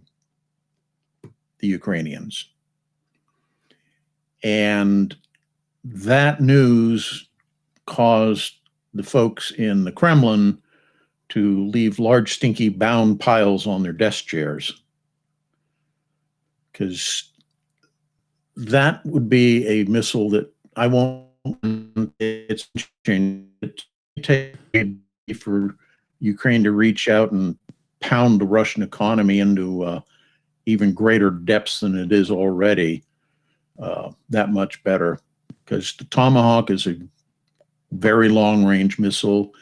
the Ukrainians. And that news caused the folks in the Kremlin to leave large, stinky bound piles on their desk chairs, because that would be a missile that I won't. It's take for Ukraine to reach out and pound the Russian economy into even greater depths than it is already. That much better, because the Tomahawk is a very long-range missile,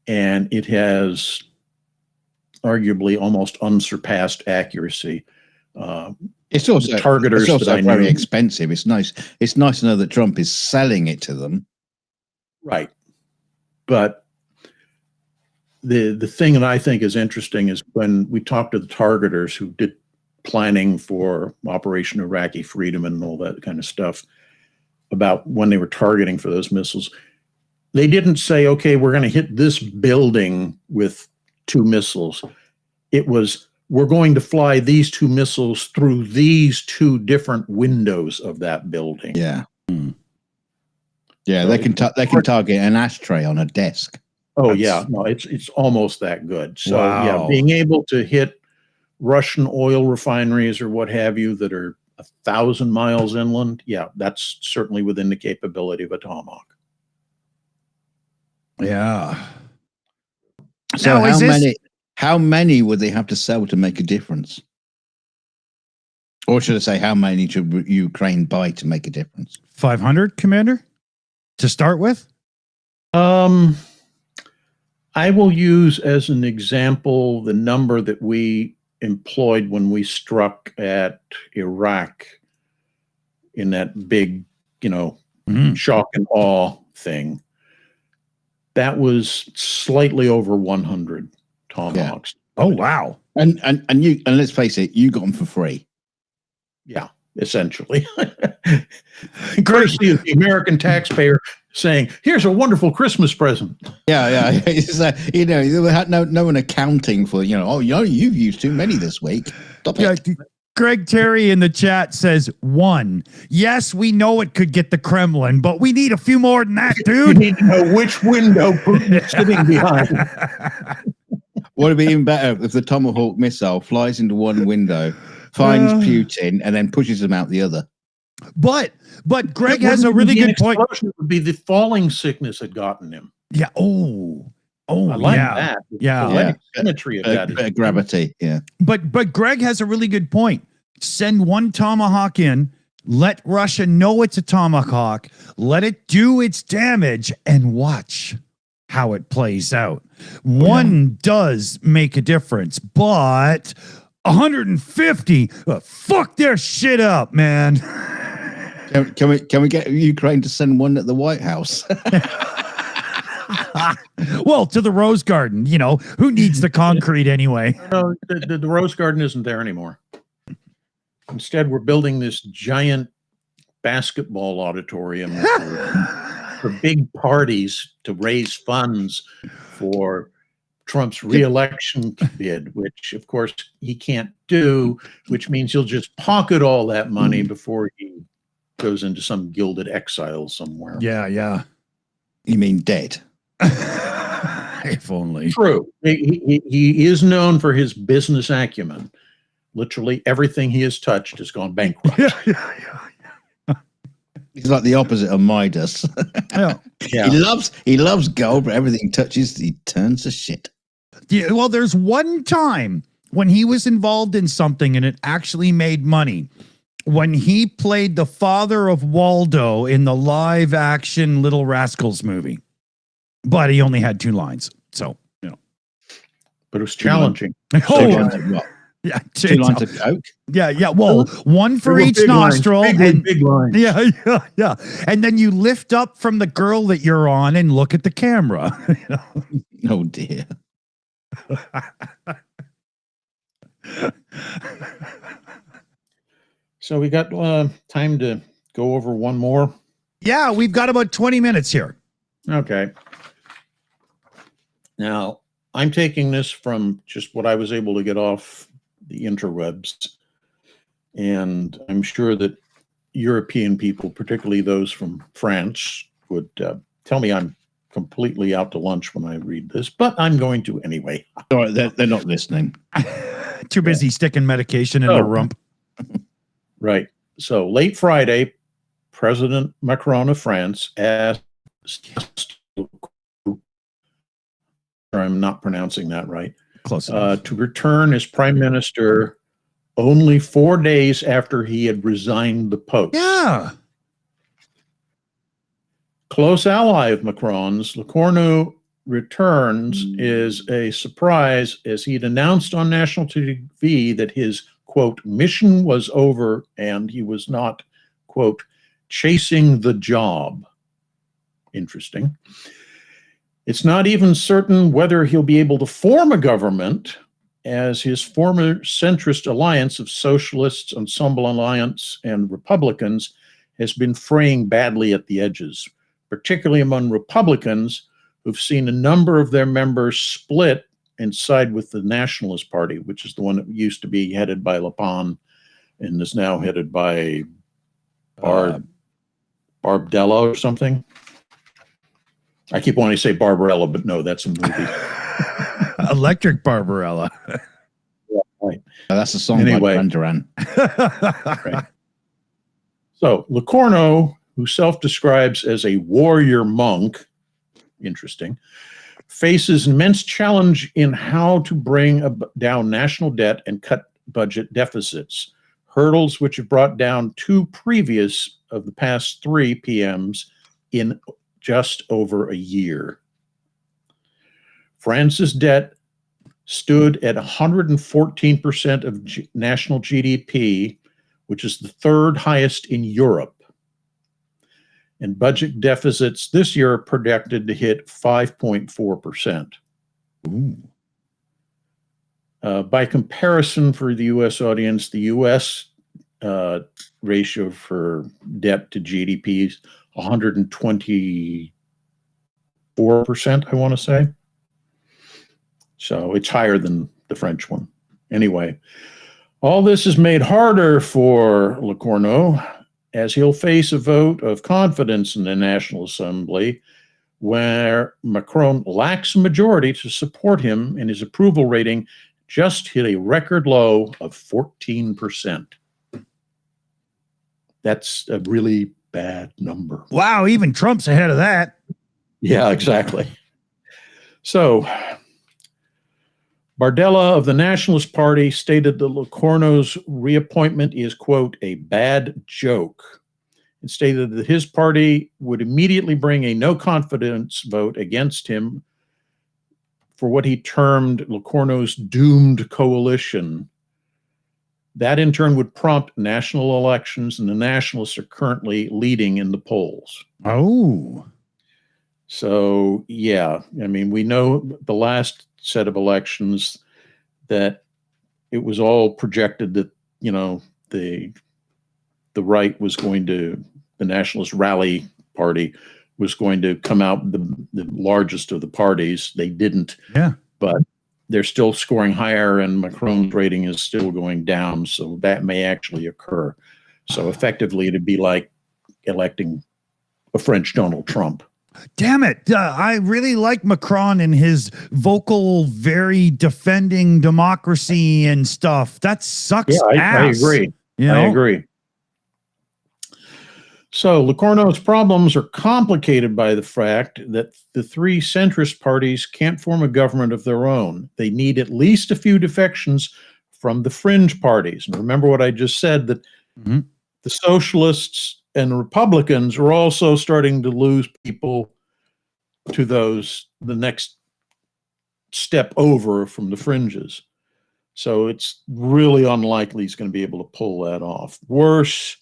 and it has arguably almost unsurpassed accuracy. It's also targeters. It's also very expensive. It's nice. It's nice to know that Trump is selling it to them. Right. But the thing that I think is interesting is when we talked to the targeters who did planning for Operation Iraqi Freedom and all that kind of stuff about when they were targeting for those missiles, they didn't say, okay, we're going to hit this building with 2 missiles. It was, we're going to fly these 2 missiles through these 2 different windows of that building. Yeah. Yeah, so they can target an ashtray on a desk. Oh, yeah. No, it's almost that good. So, wow. Yeah, being able to hit Russian oil refineries or what have you that are 1,000 miles inland, yeah, that's certainly within the capability of a Tomahawk. Yeah. So how many would they have to sell to make a difference? Or should I say, how many should Ukraine buy to make a difference? 500, Commander, to start with? I will use as an example the number that we employed when we struck at Iraq in that big, shock and awe thing. That was slightly over 100 Tomahawks. Yeah. Oh, wow. And let's face it, you got them for free. Yeah, essentially. Courtesy of the American taxpayer saying, here's a wonderful Christmas present. Yeah. It's there had no one accounting for, you've used too many this week. Stop it. Greg Terry in the chat says 1. Yes, we know it could get the Kremlin, but we need a few more than that, dude. We need to know which window Putin's sitting behind. Would it be even better if the Tomahawk missile flies into one window, finds Putin, and then pushes him out the other? But Greg has a really good point. It would be the falling sickness had gotten him. Yeah. Oh, I like yeah. that. Yeah. Symmetry of that. Gravity. Yeah. But Greg has a really good point. Send 1 Tomahawk in, let Russia know it's a Tomahawk, let it do its damage, and watch how it plays out. 1 does make a difference, but 150, fuck their shit up, man. Can we get Ukraine to send 1 at the White House? Well, to the Rose Garden, who needs the concrete anyway? No, the Rose Garden isn't there anymore. Instead, we're building this giant basketball auditorium for big parties to raise funds for Trump's reelection bid, which, of course, he can't do, which means he'll just pocket all that money before he goes into some gilded exile somewhere. Yeah. You mean dead? If only. True. He is known for his business acumen. Literally everything he has touched has gone bankrupt. Yeah. He's like the opposite of Midas. Yeah. He loves gold, but everything he touches, he turns to shit. Yeah, well, there's one time when he was involved in something and it actually made money. when he played the father of Waldo in the live action Little Rascals movie. But he only had 2 lines. So, But it was challenging. Two lines of what? Yeah, 2 lines of coke. yeah. Well, one for They were each big lines, nostril, big lines. yeah. And then you lift up from the girl that you're on and look at the camera. Oh dear. So we got time to go over one more. Yeah, we've got about 20 minutes here. Okay. Now, I'm taking this from just what I was able to get off the interwebs. And I'm sure that European people, particularly those from France, would tell me I'm completely out to lunch when I read this, but I'm going to anyway. Sorry, they're not listening. Too busy sticking medication in their rump. Right. So late Friday, President Macron of France asked, I'm not pronouncing that right, Close enough. to return as prime minister only 4 days after he had resigned the post. Yeah. Close ally of Macron's, Lecornu returns is a surprise, as he'd announced on national TV that his, quote, mission was over and he was not, quote, chasing the job. Interesting. It's not even certain whether he'll be able to form a government, as his former centrist alliance of Socialists, Ensemble Alliance, and Republicans has been fraying badly at the edges, particularly among Republicans who've seen a number of their members split and side with the Nationalist Party, which is the one that used to be headed by Le Pen and is now headed by Barbdella or something. I keep wanting to say Barbarella, but no, that's a movie. Electric Barbarella. Yeah, right. That's a song Anyway. by Duran Duran. Right. So Lecornu, who self-describes as a warrior monk, interesting, faces immense challenge in how to bring down national debt and cut budget deficits, hurdles which have brought down 2 previous of the past 3 PMs in just over a year. France's debt stood at 114% of national GDP, which is the 3rd highest in Europe. And budget deficits this year are projected to hit 5.4%. By comparison, for the U.S. audience, the U.S. Ratio for debt to GDP is 124%, I want to say. So it's higher than the French one. Anyway, all this is made harder for Lecornu, as he'll face a vote of confidence in the National Assembly where Macron lacks a majority to support him, and his approval rating just hit a record low of 14%. That's a really bad number. Wow, even Trump's ahead of that. Yeah, exactly. So Bardella of the Nationalist Party stated that Lecornu's reappointment is, quote, a bad joke, and stated that his party would immediately bring a no confidence vote against him for what he termed Lecornu's doomed coalition. That in turn would prompt national elections, and the Nationalists are currently leading in the polls. Oh. So, yeah, I mean, we know the last set of elections that it was all projected that, you know, the right was going to, the Nationalist Rally Party was going to come out the largest of the parties. They didn't. Yeah. But they're still scoring higher, and Macron's rating is still going down. So that may actually occur. So effectively, it'd be like electing a French Donald Trump. Damn it. I really like Macron and his vocal, very defending democracy and stuff. That sucks. Yeah, I agree. You know? I agree. So Lecornu's problems are complicated by the fact that the 3 centrist parties can't form a government of their own. They need at least a few defections from the fringe parties. And remember what I just said, that the socialists and the Republicans are also starting to lose people to the next step over from the fringes. So it's really unlikely he's going to be able to pull that off. Worse,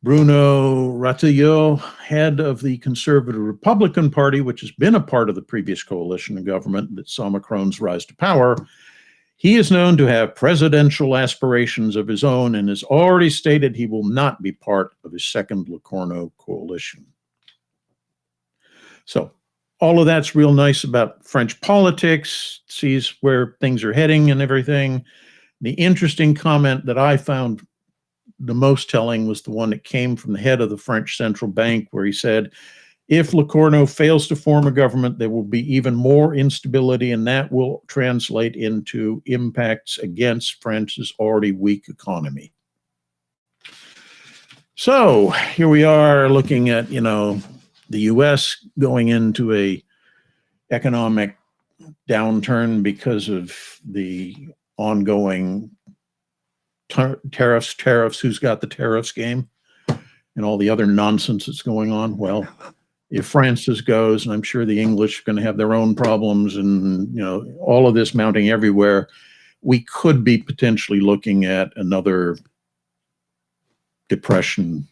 Bruno Retailleau, head of the Conservative Republican Party, which has been a part of the previous coalition of government that saw Macron's rise to power, he is known to have presidential aspirations of his own and has already stated he will not be part of his second Locarno coalition. So all of that's real nice about French politics, sees where things are heading and everything. The interesting comment that I found the most telling was the one that came from the head of the French central bank, where he said, if Locarno fails to form a government, there will be even more instability, and that will translate into impacts against France's already weak economy. So here we are looking at, the U.S. going into a economic downturn because of the ongoing tariffs, who's got the tariffs game, and all the other nonsense that's going on. Well, if Francis goes, and I'm sure the English are going to have their own problems, and all of this mounting everywhere, we could be potentially looking at another depression,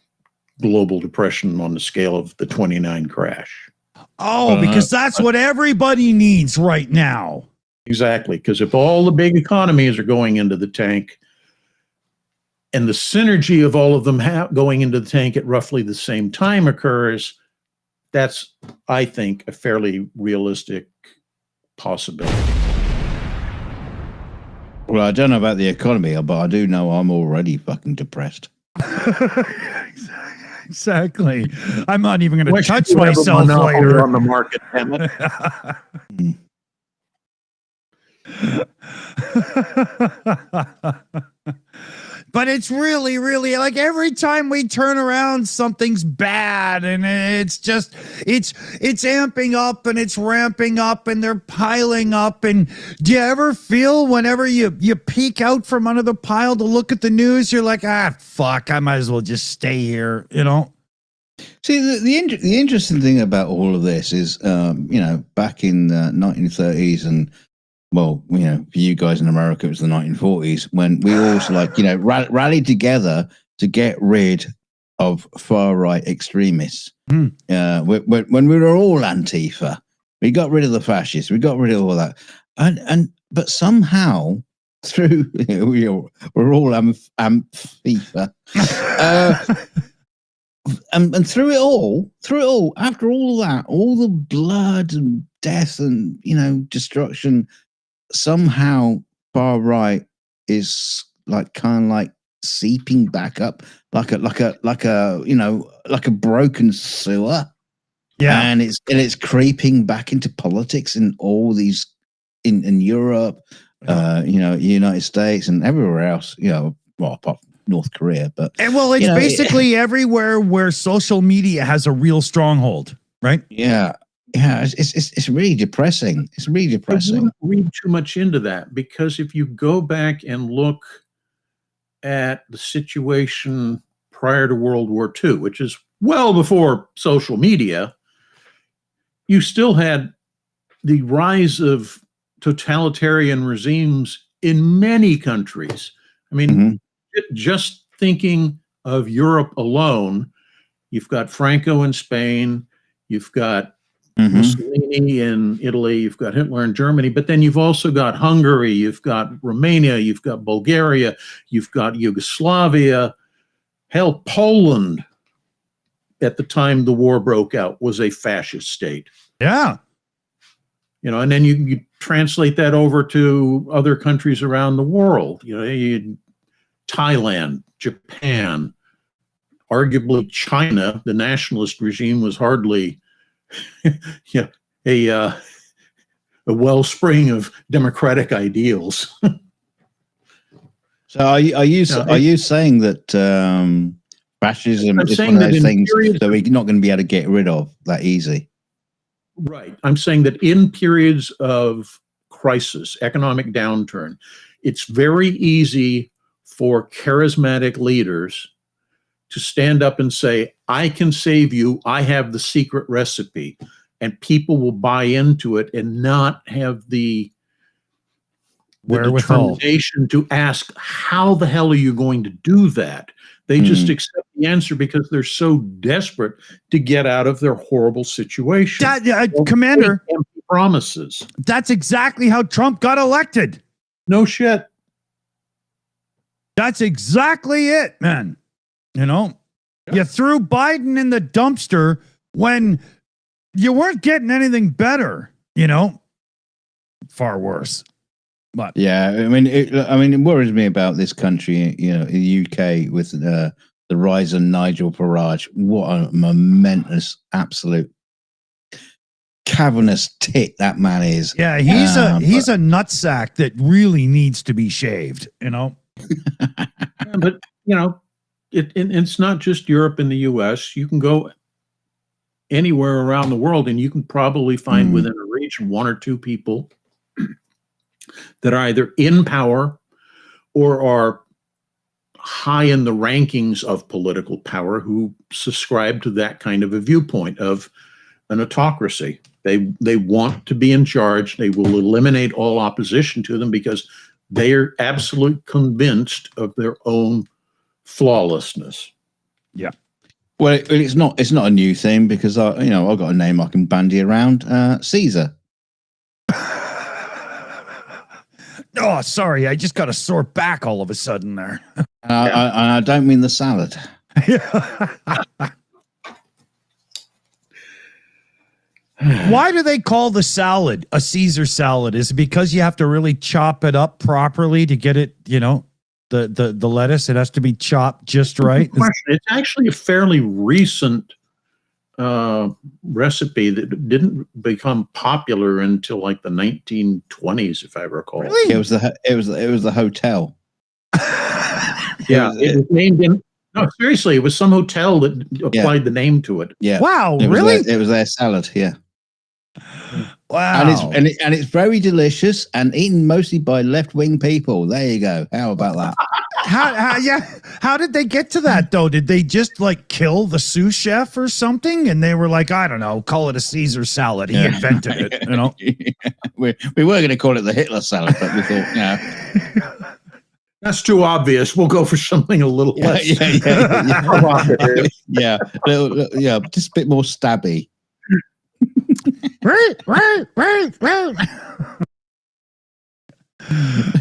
global depression on the scale of the 29 crash. Oh, because that's what everybody needs right now. Exactly, because if all the big economies are going into the tank, and the synergy of all of them going into the tank at roughly the same time occurs, that's, I think, a fairly realistic possibility. Well, I don't know about the economy, but I do know I'm already fucking depressed. Exactly. I'm not even going to touch myself later. On the market, damn it. But it's really, really like every time we turn around, something's bad, and it's just it's amping up and it's ramping up and they're piling up. And do you ever feel whenever you peek out from under the pile to look at the news, you're like, fuck, I might as well just stay here, See, the interesting thing about all of this is, back in the 1930s and, well, for you guys in America, it was the 1940s when we all rallied together to get rid of far-right extremists. When we were all Antifa, we got rid of the fascists, we got rid of all that, but somehow through we're all Antifa. And through it all, after all that, all the blood and death and destruction, somehow far right is kind of like seeping back up like a broken sewer. Yeah, and it's creeping back into politics in all these in Europe, United States and everywhere else. Well, apart from North Korea, but it's basically everywhere where social media has a real stronghold, right? Yeah, it's really depressing. It's really depressing. I wouldn't read too much into that, because if you go back and look at the situation prior to World War II, which is well before social media, you still had the rise of totalitarian regimes in many countries. I mean, just thinking of Europe alone, you've got Franco in Spain, you've got Mussolini in Italy, you've got Hitler in Germany, but then you've also got Hungary, you've got Romania, you've got Bulgaria, you've got Yugoslavia. Hell, Poland, at the time the war broke out, was a fascist state. Yeah. And then you translate that over to other countries around the world. Thailand, Japan, arguably China, the nationalist regime was hardly a wellspring of democratic ideals. So are you saying that fascism is one of those things that we're not going to be able to get rid of that easy? Right. I'm saying that in periods of crisis, economic downturn, it's very easy for charismatic leaders to stand up and say, I can save you. I have the secret recipe. And people will buy into it and not have the Wherewithal. determination to ask, how the hell are you going to do that? They just accept the answer because they're so desperate to get out of their horrible situation. Commander, empty promises. That's exactly how Trump got elected. No shit. That's exactly it, man. You know, you threw Biden in the dumpster when you weren't getting anything better, you know, far worse. But yeah, I mean, it worries me about this country, you know, in the UK with the rise of Nigel Farage. What a momentous, absolute cavernous tit that man is. Yeah, he's a nutsack that really needs to be shaved, you know. But you know, it's not just Europe and the US. You can go anywhere around the world and you can probably find within a region one or two people that are either in power or are high in the rankings of political power who subscribe to that kind of a viewpoint of an autocracy. They want to be in charge. They will eliminate all opposition to them because they are absolutely convinced of their own flawlessness. Yeah. Well, it's not a new thing because I've got a name I can bandy around, Caesar. Oh, sorry, I just got a sore back all of a sudden there. I don't mean the salad. Why do they call the salad a Caesar salad? Is it because you have to really chop it up properly to get it, you know, the lettuce? It has to be chopped just right. It's actually a fairly recent recipe that didn't become popular until like the 1920s, if I recall. Really? It was the hotel. Yeah, it was named in. No, seriously, it was some hotel that applied the name to it. Yeah. Wow, really? It was their salad. Yeah. Wow. And it's very delicious and eaten mostly by left-wing people. There you go. How about that? How did they get to that though? Did they just like kill the sous chef or something? And they were like, I don't know, call it a Caesar salad. He invented it, you know. We were going to call it the Hitler salad, but we thought, yeah. That's too obvious. We'll go for something a little less. Yeah, just a bit more stabby. Right.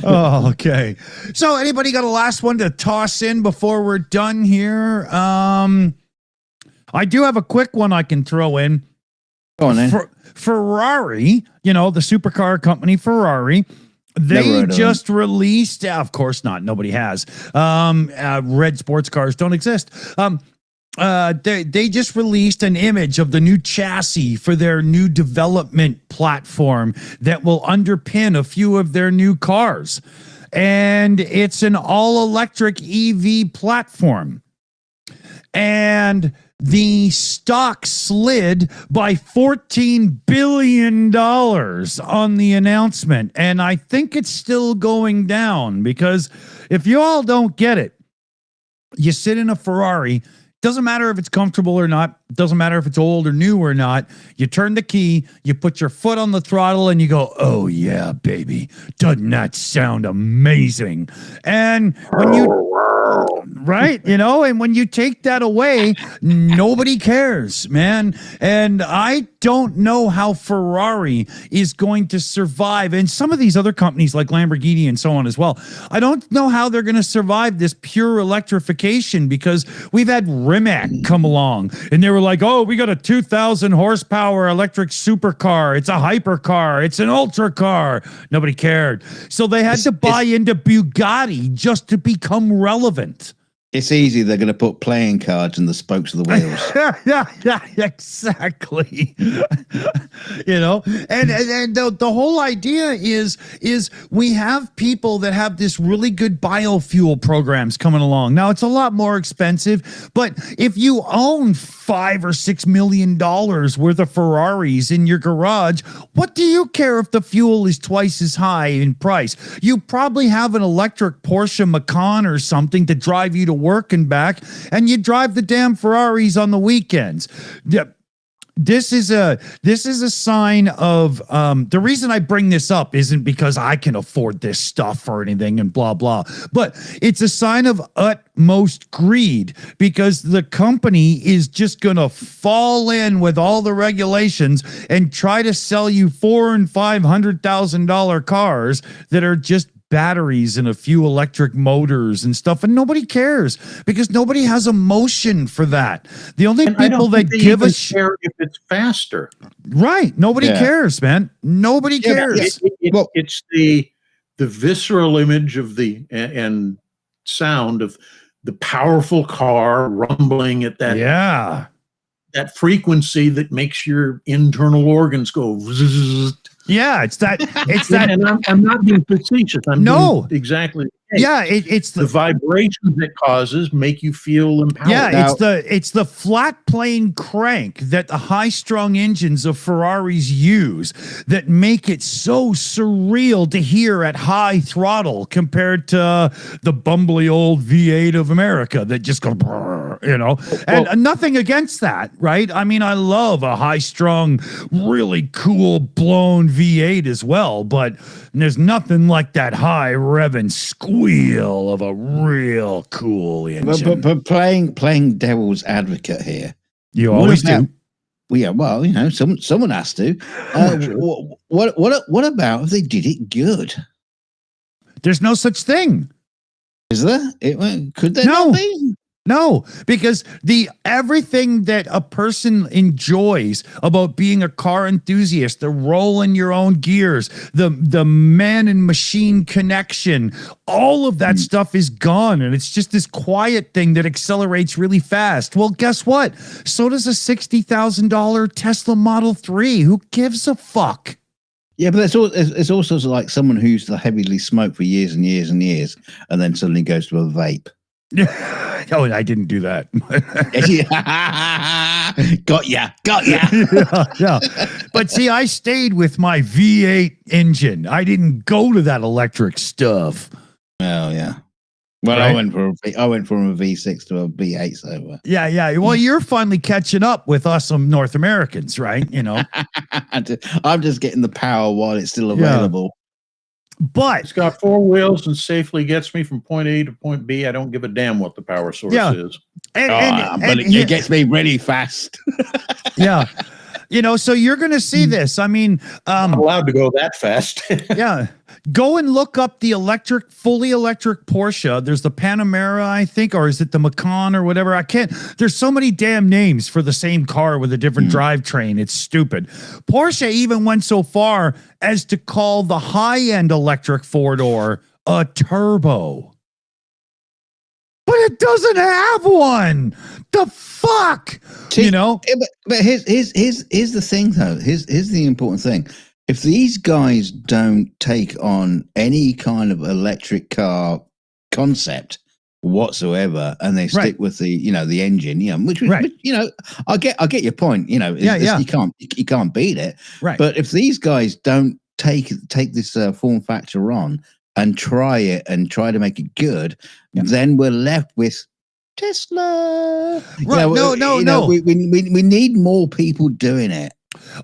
Oh, okay. So anybody got a last one to toss in before we're done here? I do have a quick one I can throw in. Go on then. Ferrari, you know, the supercar company Ferrari, they just released, of course not, nobody has. Red sports cars don't exist. They just released an image of the new chassis for their new development platform that will underpin a few of their new cars. And it's an all-electric EV platform. And the stock slid by $14 billion on the announcement. And I think it's still going down because if you all don't get it, you sit in a Ferrari. Doesn't matter if it's comfortable or not. Doesn't matter if it's old or new or not. You turn the key, you put your foot on the throttle, and you go, oh, yeah, baby. Doesn't that sound amazing? And when you... Right, you know, and when you take that away, nobody cares, man. And I don't know how Ferrari is going to survive, and some of these other companies like Lamborghini and so on as well. I don't know how they're going to survive this pure electrification because we've had Rimac come along, and they were like, oh, we got a 2,000 horsepower electric supercar. It's a hypercar. It's an ultra car. Nobody cared. So they had to buy into Bugatti just to become relevant. It's easy. They're going to put playing cards in the spokes of the wheels. Yeah, exactly. and the whole idea is we have people that have this really good biofuel programs coming along. Now it's a lot more expensive, but if you own $5 or $6 million worth of Ferraris in your garage, what do you care if the fuel is twice as high in price? You probably have an electric Porsche Macan or something to drive you to work and back, and you drive the damn Ferraris on the weekends. This is a sign of the reason I bring this up isn't because I can afford this stuff or anything and blah blah, but it's a sign of utmost greed, because the company is just gonna fall in with all the regulations and try to sell you $400,000 and $500,000 cars that are just batteries and a few electric motors and stuff, and nobody cares because nobody has emotion for that. The only people that give a shit if it's faster, right? Nobody cares, man. Nobody cares. It's the visceral image of the and sound of the powerful car rumbling at that that frequency that makes your internal organs go. Zzz. Yeah, it's that. And I'm not being facetious. I'm being exactly. Yeah, it's the vibrations it causes make you feel empowered. Yeah, it's the flat plane crank that the high-strung engines of Ferraris use that make it so surreal to hear at high throttle compared to the bumbly old V8 of America that just goes, and nothing against that, right? I mean, I love a high-strung, really cool blown V8 as well, but there's nothing like that high revving squeal of a real cool engine. But playing devil's advocate here, you always do. Yeah, well, someone has to. What about if they did it good? There's no such thing. Is there? Could there not be? No, because everything that a person enjoys about being a car enthusiast, the rolling your own gears, the man and machine connection, all of that stuff is gone, and it's just this quiet thing that accelerates really fast. Well, guess what? So does a $60,000 Tesla Model 3. Who gives a fuck? Yeah, but it's also like someone who used to heavily smoke for years and years and years, and then suddenly goes to a vape. Oh, I didn't do that. Got ya. Yeah. But see, I stayed with my V8 engine. I didn't go to that electric stuff. Oh yeah. Well, right? I went from a V6 to a V8. So yeah. Well, you're finally catching up with us, some North Americans, right? I'm just getting the power while it's still available. Yeah. But it's got four wheels and safely gets me from point A to point B. I don't give a damn what the power source is. But it gets me really fast. Yeah. So you're going to see this. I mean, I'm allowed to go that fast. Yeah. Go and look up the fully electric Porsche. There's the Panamera, I think, or is it the Macan or whatever? I can't. There's so many damn names for the same car with a different drivetrain. It's stupid. Porsche even went so far as to call the high-end electric four-door a turbo. But it doesn't have one. The fuck, But here's the thing, though. Here's the important thing. If these guys don't take on any kind of electric car concept whatsoever, and they stick with the engine, which I get your point. You can't beat it. Right. But if these guys don't take this form factor on and try it and try to make it good, then we're left with Tesla. Right. No. We need more people doing it.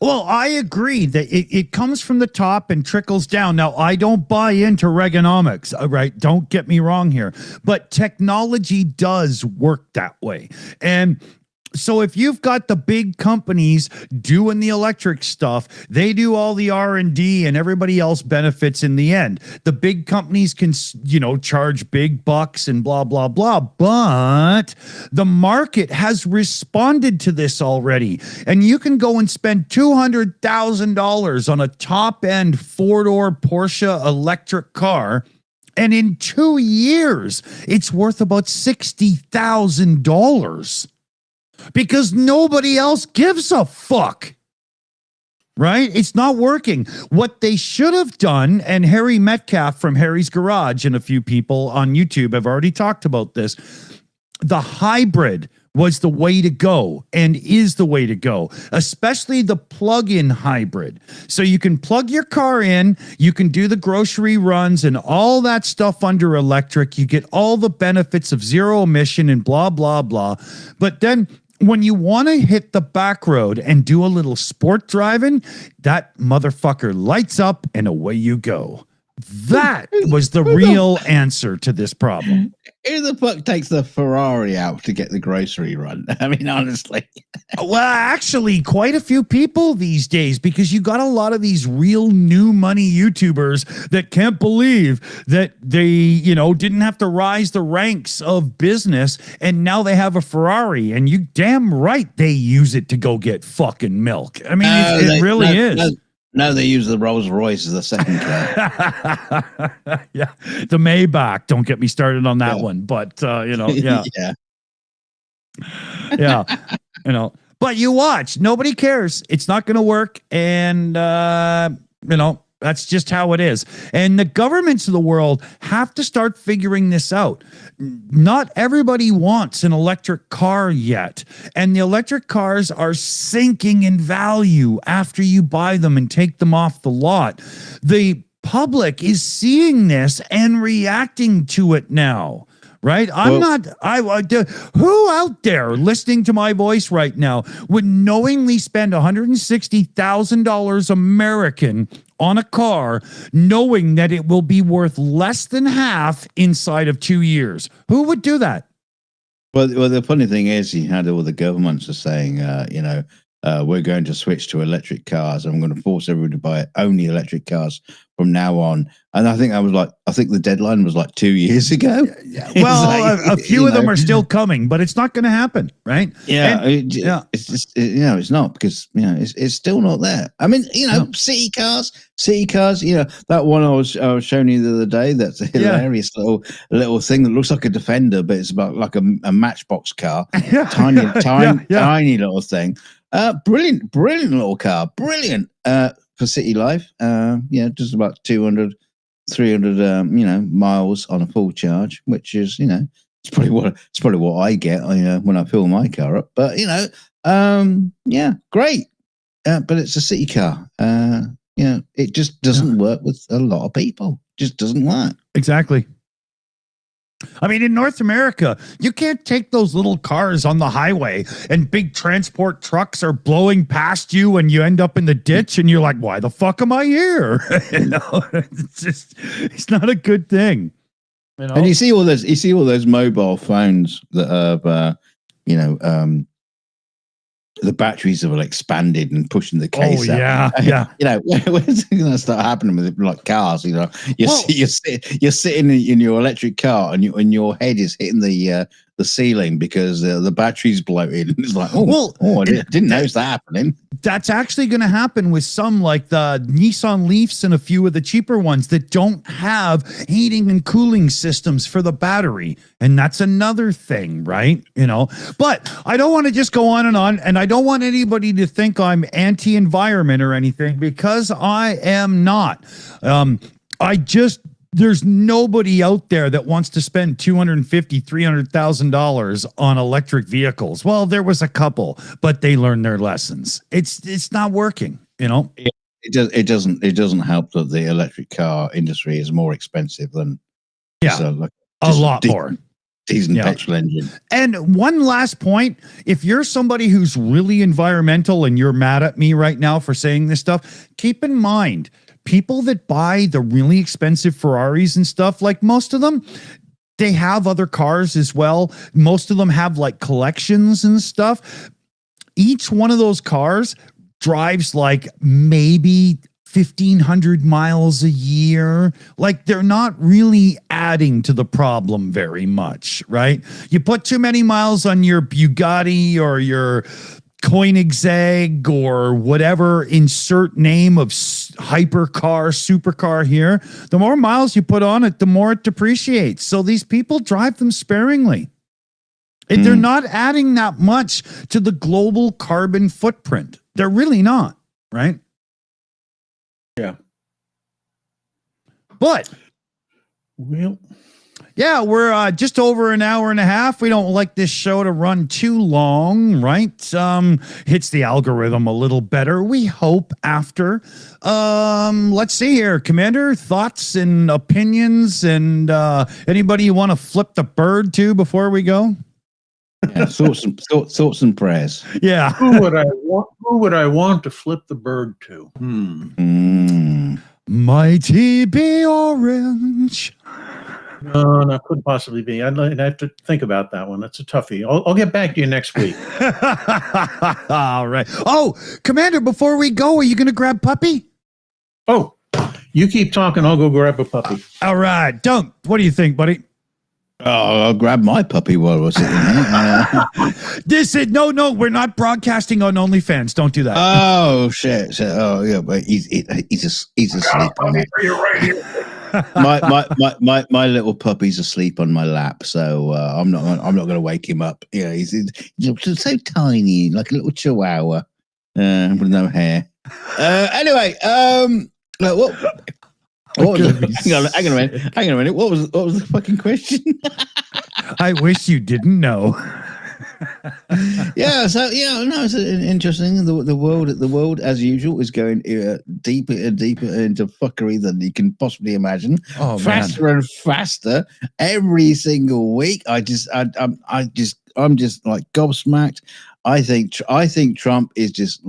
Well, I agree that it comes from the top and trickles down. Now, I don't buy into Reaganomics, right? Don't get me wrong here. But technology does work that way. And so if you've got the big companies doing the electric stuff, they do all the R&D and everybody else benefits in the end. The big companies can, charge big bucks and blah, blah, blah. But the market has responded to this already. And you can go and spend $200,000 on a top-end four-door Porsche electric car, and in 2 years, it's worth about $60,000. Because nobody else gives a fuck. right? It's not working. What they should have done, and Harry Metcalf from Harry's Garage and a few people on YouTube have already talked about this, the hybrid was the way to go and is the way to go, especially the plug-in hybrid. So you can plug your car in, you can do the grocery runs and all that stuff under electric. You get all the benefits of zero emission and blah, blah, blah. But then when you want to hit the back road and do a little sport driving, that motherfucker lights up and away you go. That was the real answer to this problem. Who the fuck takes the Ferrari out to get the grocery run? I mean, honestly. Well, actually, quite a few people these days, because you got a lot of these real new money YouTubers that can't believe that they, didn't have to rise the ranks of business, and now they have a Ferrari, and you damn right they use it to go get fucking milk. I mean, it really is. No, they use the Rolls Royce as the second car. Yeah, the Maybach. Don't get me started on that one. But yeah, yeah, But you watch. Nobody cares. It's not going to work, and that's just how it is. And the governments of the world have to start figuring this out. Not everybody wants an electric car yet. And the electric cars are sinking in value after you buy them and take them off the lot. The public is seeing this and reacting to it now. Right? Who out there listening to my voice right now would knowingly spend $160,000 American on a car, knowing that it will be worth less than half inside of 2 years? Who would do that? Well, the funny thing is, you had all the governments are saying, we're going to switch to electric cars. I'm going to force everyone to buy only electric cars from now on. And I think the deadline was like 2 years ago. Yeah. Well, a few of them are still coming, but it's not going to happen, right? Yeah, it's just it's not, because it's still not there. I mean, city cars. That one I was showing you the other day. That's a hilarious little thing that looks like a Defender, but it's about like a Matchbox car, tiny little thing. Brilliant little car, brilliant for city life. Just about 200, 300 miles on a full charge, which is it's probably what I get when I fill my car up. But great. But it's a city car. It just doesn't work with a lot of people. Just doesn't work. Exactly. I mean, in North America, you can't take those little cars on the highway and big transport trucks are blowing past you and you end up in the ditch and you're like, why the fuck am I here? It's not a good thing. And you see all those mobile phones that have, the batteries have expanded and pushing the case out. When's it going to start happening with like cars? You're sitting in your electric car and your head is hitting the ceiling because the battery's bloated. And it's like, I didn't notice that happening. That's actually going to happen with some, like the Nissan Leafs and a few of the cheaper ones that don't have heating and cooling systems for the battery. And that's another thing, right? But I don't want to just go on, and I don't want anybody to think I'm anti-environment or anything, because I am not. There's nobody out there that wants to spend $250,000, $300,000 on electric vehicles. Well, there was a couple, but they learned their lessons. It's not working, It doesn't help that the electric car industry is more expensive than a lot more. Diesel petrol engine. And one last point, if you're somebody who's really environmental and you're mad at me right now for saying this stuff, keep in mind, people that buy the really expensive Ferraris and stuff, like most of them, they have other cars as well. Most of them have like collections and stuff. Each one of those cars drives like maybe 1,500 miles a year. Like, they're not really adding to the problem very much, right? You put too many miles on your Bugatti or your Koenigsegg or whatever insert name of hypercar, supercar here, the more miles you put on it, the more it depreciates. So these people drive them sparingly. And they're not adding that much to the global carbon footprint. They're really not, right? Yeah. But Well, yeah, we're just over an hour and a half. We don't like this show to run too long, right? Hits the algorithm a little better, we hope, after. Let's see here. Commander, thoughts and opinions, and anybody you want to flip the bird to before we go? Yeah, thoughts and prayers. Yeah. who would I want to flip the bird to? Mighty be orange. No, couldn't possibly be. I'd have to think about that one. That's a toughie. I'll get back to you next week. All right. Oh, Commander, before we go, are you going to grab Puppy? Oh, you keep talking. I'll go grab a puppy. All right. Dunk, what do you think, buddy? Oh, I'll grab my puppy while we're sitting here. This is no, we're not broadcasting on OnlyFans. Don't do that. Oh shit! Oh yeah, but he's asleep. My little puppy's asleep on my lap, so I'm not going to wake him up. Yeah, he's so tiny, like a little chihuahua with no hair. Anyway, hang on a minute. What was the fucking question? I wish you didn't know. Yeah, so no, it's interesting. The world as usual is going deeper and deeper into fuckery than you can possibly imagine. Oh, faster and faster every single week. I'm just like gobsmacked. I think Trump is just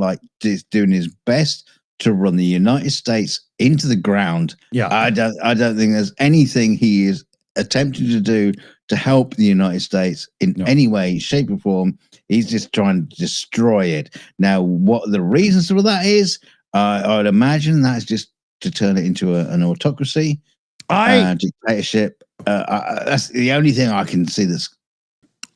doing his best to run the United States into the ground. Yeah, I don't think there's anything he is attempting to do to help the United States in any way, shape, or form. He's just trying to destroy it. Now, what the reasons for that is, I would imagine that's just to turn it into an autocracy, dictatorship. That's the only thing I can see.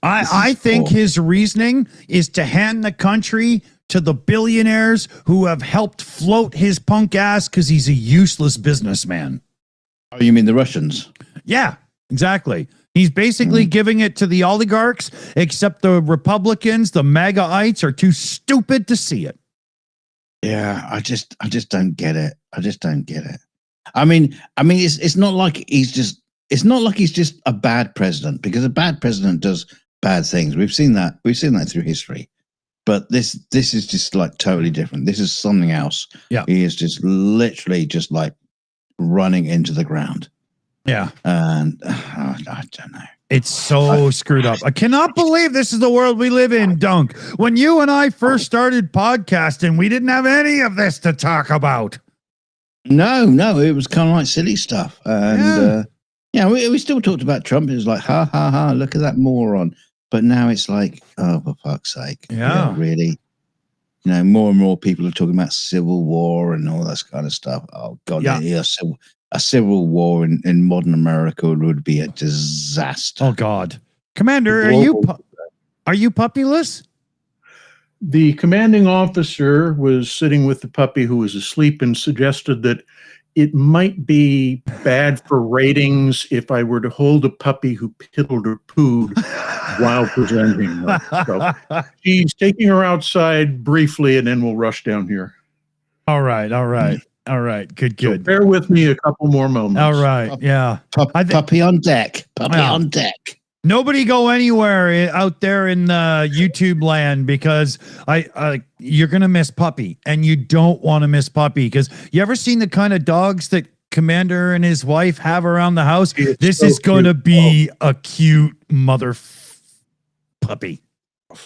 I think his reasoning is to hand the country to the billionaires who have helped float his punk ass because he's a useless businessman. Oh, you mean the Russians? Yeah, exactly. He's basically giving it to the oligarchs, except the Republicans, the MAGAites, are too stupid to see it. Yeah, I just don't get it. I just don't get it. I mean, it's not like he's just a bad president, because a bad president does bad things. We've seen that through history. But this is just like totally different. This is something else. Yeah. He is just literally just like running into the ground. Yeah. And I don't know. It's so screwed up. I cannot believe this is the world we live in, Dunk. When you and I first started podcasting, we didn't have any of this to talk about. No, it was kind of like silly stuff. And we still talked about Trump. It was like, ha, ha, ha, look at that moron. But now it's like, oh, for fuck's sake. Yeah. Really? More and more people are talking about civil war and all that kind of stuff. Oh, God. Yeah. A civil war in modern America would be a disaster. Oh, God. Commander, are you puppyless? The commanding officer was sitting with the puppy who was asleep and suggested that it might be bad for ratings if I were to hold a puppy who piddled or pooed while presenting. So she's taking her outside briefly, and then we'll rush down here. All right. Good. So bear with me a couple more moments. All right. Yeah. Puppy on deck. On deck. Nobody go anywhere out there in YouTube land, because you're gonna miss Puppy, and you don't want to miss Puppy, because you ever seen the kind of dogs that Commander and his wife have around the house? This is going to be a cute mother puppy.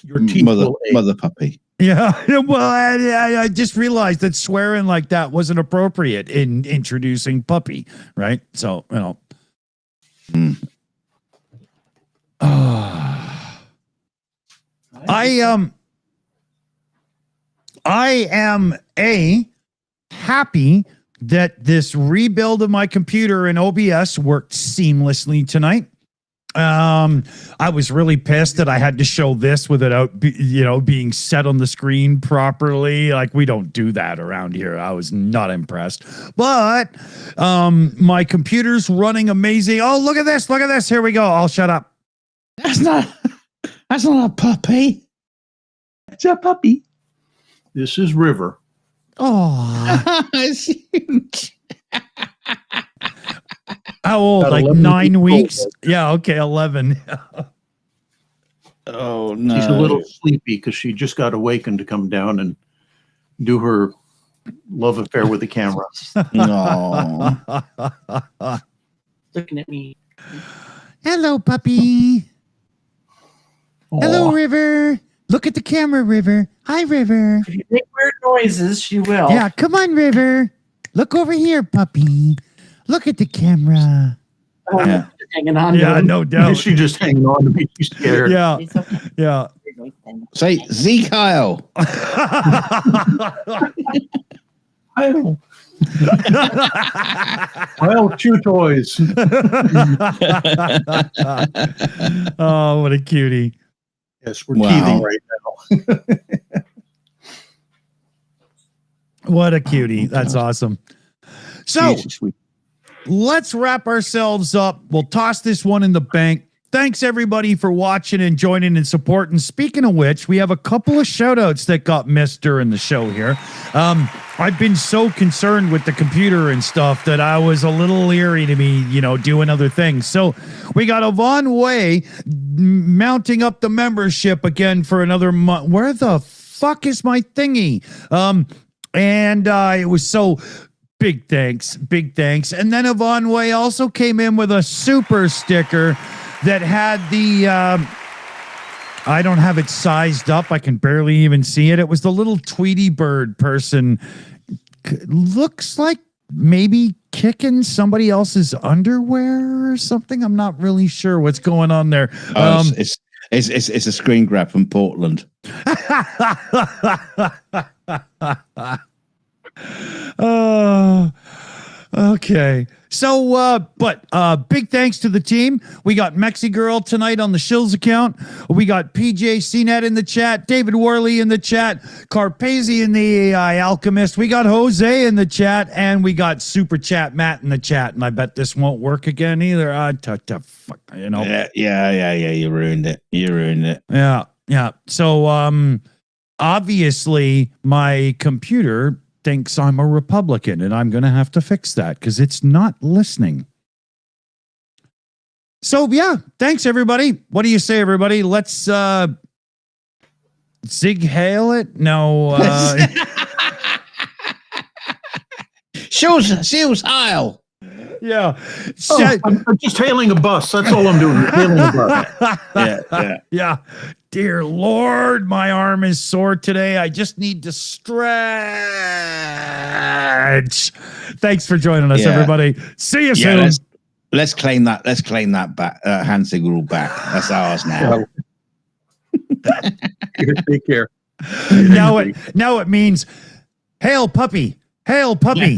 Your teeth mother puppy. Yeah. Well, I just realized that swearing like that wasn't appropriate in introducing Puppy, right? So I am happy that this rebuild of my computer in OBS worked seamlessly tonight. I was really pissed that I had to show this without being set on the screen properly. Like, we don't do that around here. I was not impressed, but my computer's running amazing. Oh, look at this. Here we go. I'll shut up. That's not a puppy. It's a puppy. This is River. Oh, It's huge. how old? About Like 11 9 weeks weeks? Yeah, okay, 11. Oh no. She's a little sleepy because she just got awakened to come down and do her love affair with the camera. No. Looking at me. Hello, puppy. Hello, Aw. River. Look at the camera, River. Hi, River. If you make weird noises, she will. Yeah, come on, River. Look over here, puppy. Look at the camera. Yeah. Just hanging on. Yeah, to him. no doubt. She's just hanging on to me. She's scared. Yeah, It's okay. yeah. Say Z Kyle. Kyle. Kyle, chew toys. Oh, what a cutie. Yes, we're Wow. teething right now. What a cutie. That's awesome. So Jesus, we- let's wrap ourselves up. We'll toss this one in the bank. Thanks everybody for watching and joining and supporting. Speaking of which, we have a couple of shout outs that got missed during the show here. I've been so concerned with the computer and stuff that I was a little leery to be, doing other things. So we got Yvonne Way mounting up the membership again for another month. Where the fuck is my thingy? And it was so big thanks. And then Yvonne Way also came in with a super sticker that had the, I don't have it sized up. I can barely even see it. It was the little Tweety bird person. Looks like maybe kicking somebody else's underwear or something. I'm not really sure what's going on there. it's a screen grab from Portland. Oh, okay. So, but big thanks to the team. We got Mexi Girl tonight on the Shills account. We got PJ CNET in the chat, David Worley in the chat, Carpasian The AI Alchemist. We got Jose in the chat, and we got Super Chat Matt in the chat. And I bet this won't work again either. Fuck, Yeah. You ruined it. Yeah. So, obviously, my computer thinks I'm a Republican, and I'm going to have to fix that because it's not listening. So, yeah, thanks, everybody. What do you say, everybody? Let's zig hail it? No. Shills Isle. Yeah. Oh, I'm just hailing a bus. That's all I'm doing. Hailing a bus. Yeah. Dear Lord, my arm is sore today. I just need to stretch. Thanks for joining us, everybody. See you soon. Let's claim that. Let's claim that back. Hand signal back. That's ours now. Take care. Now it means hail puppy. Hail puppy.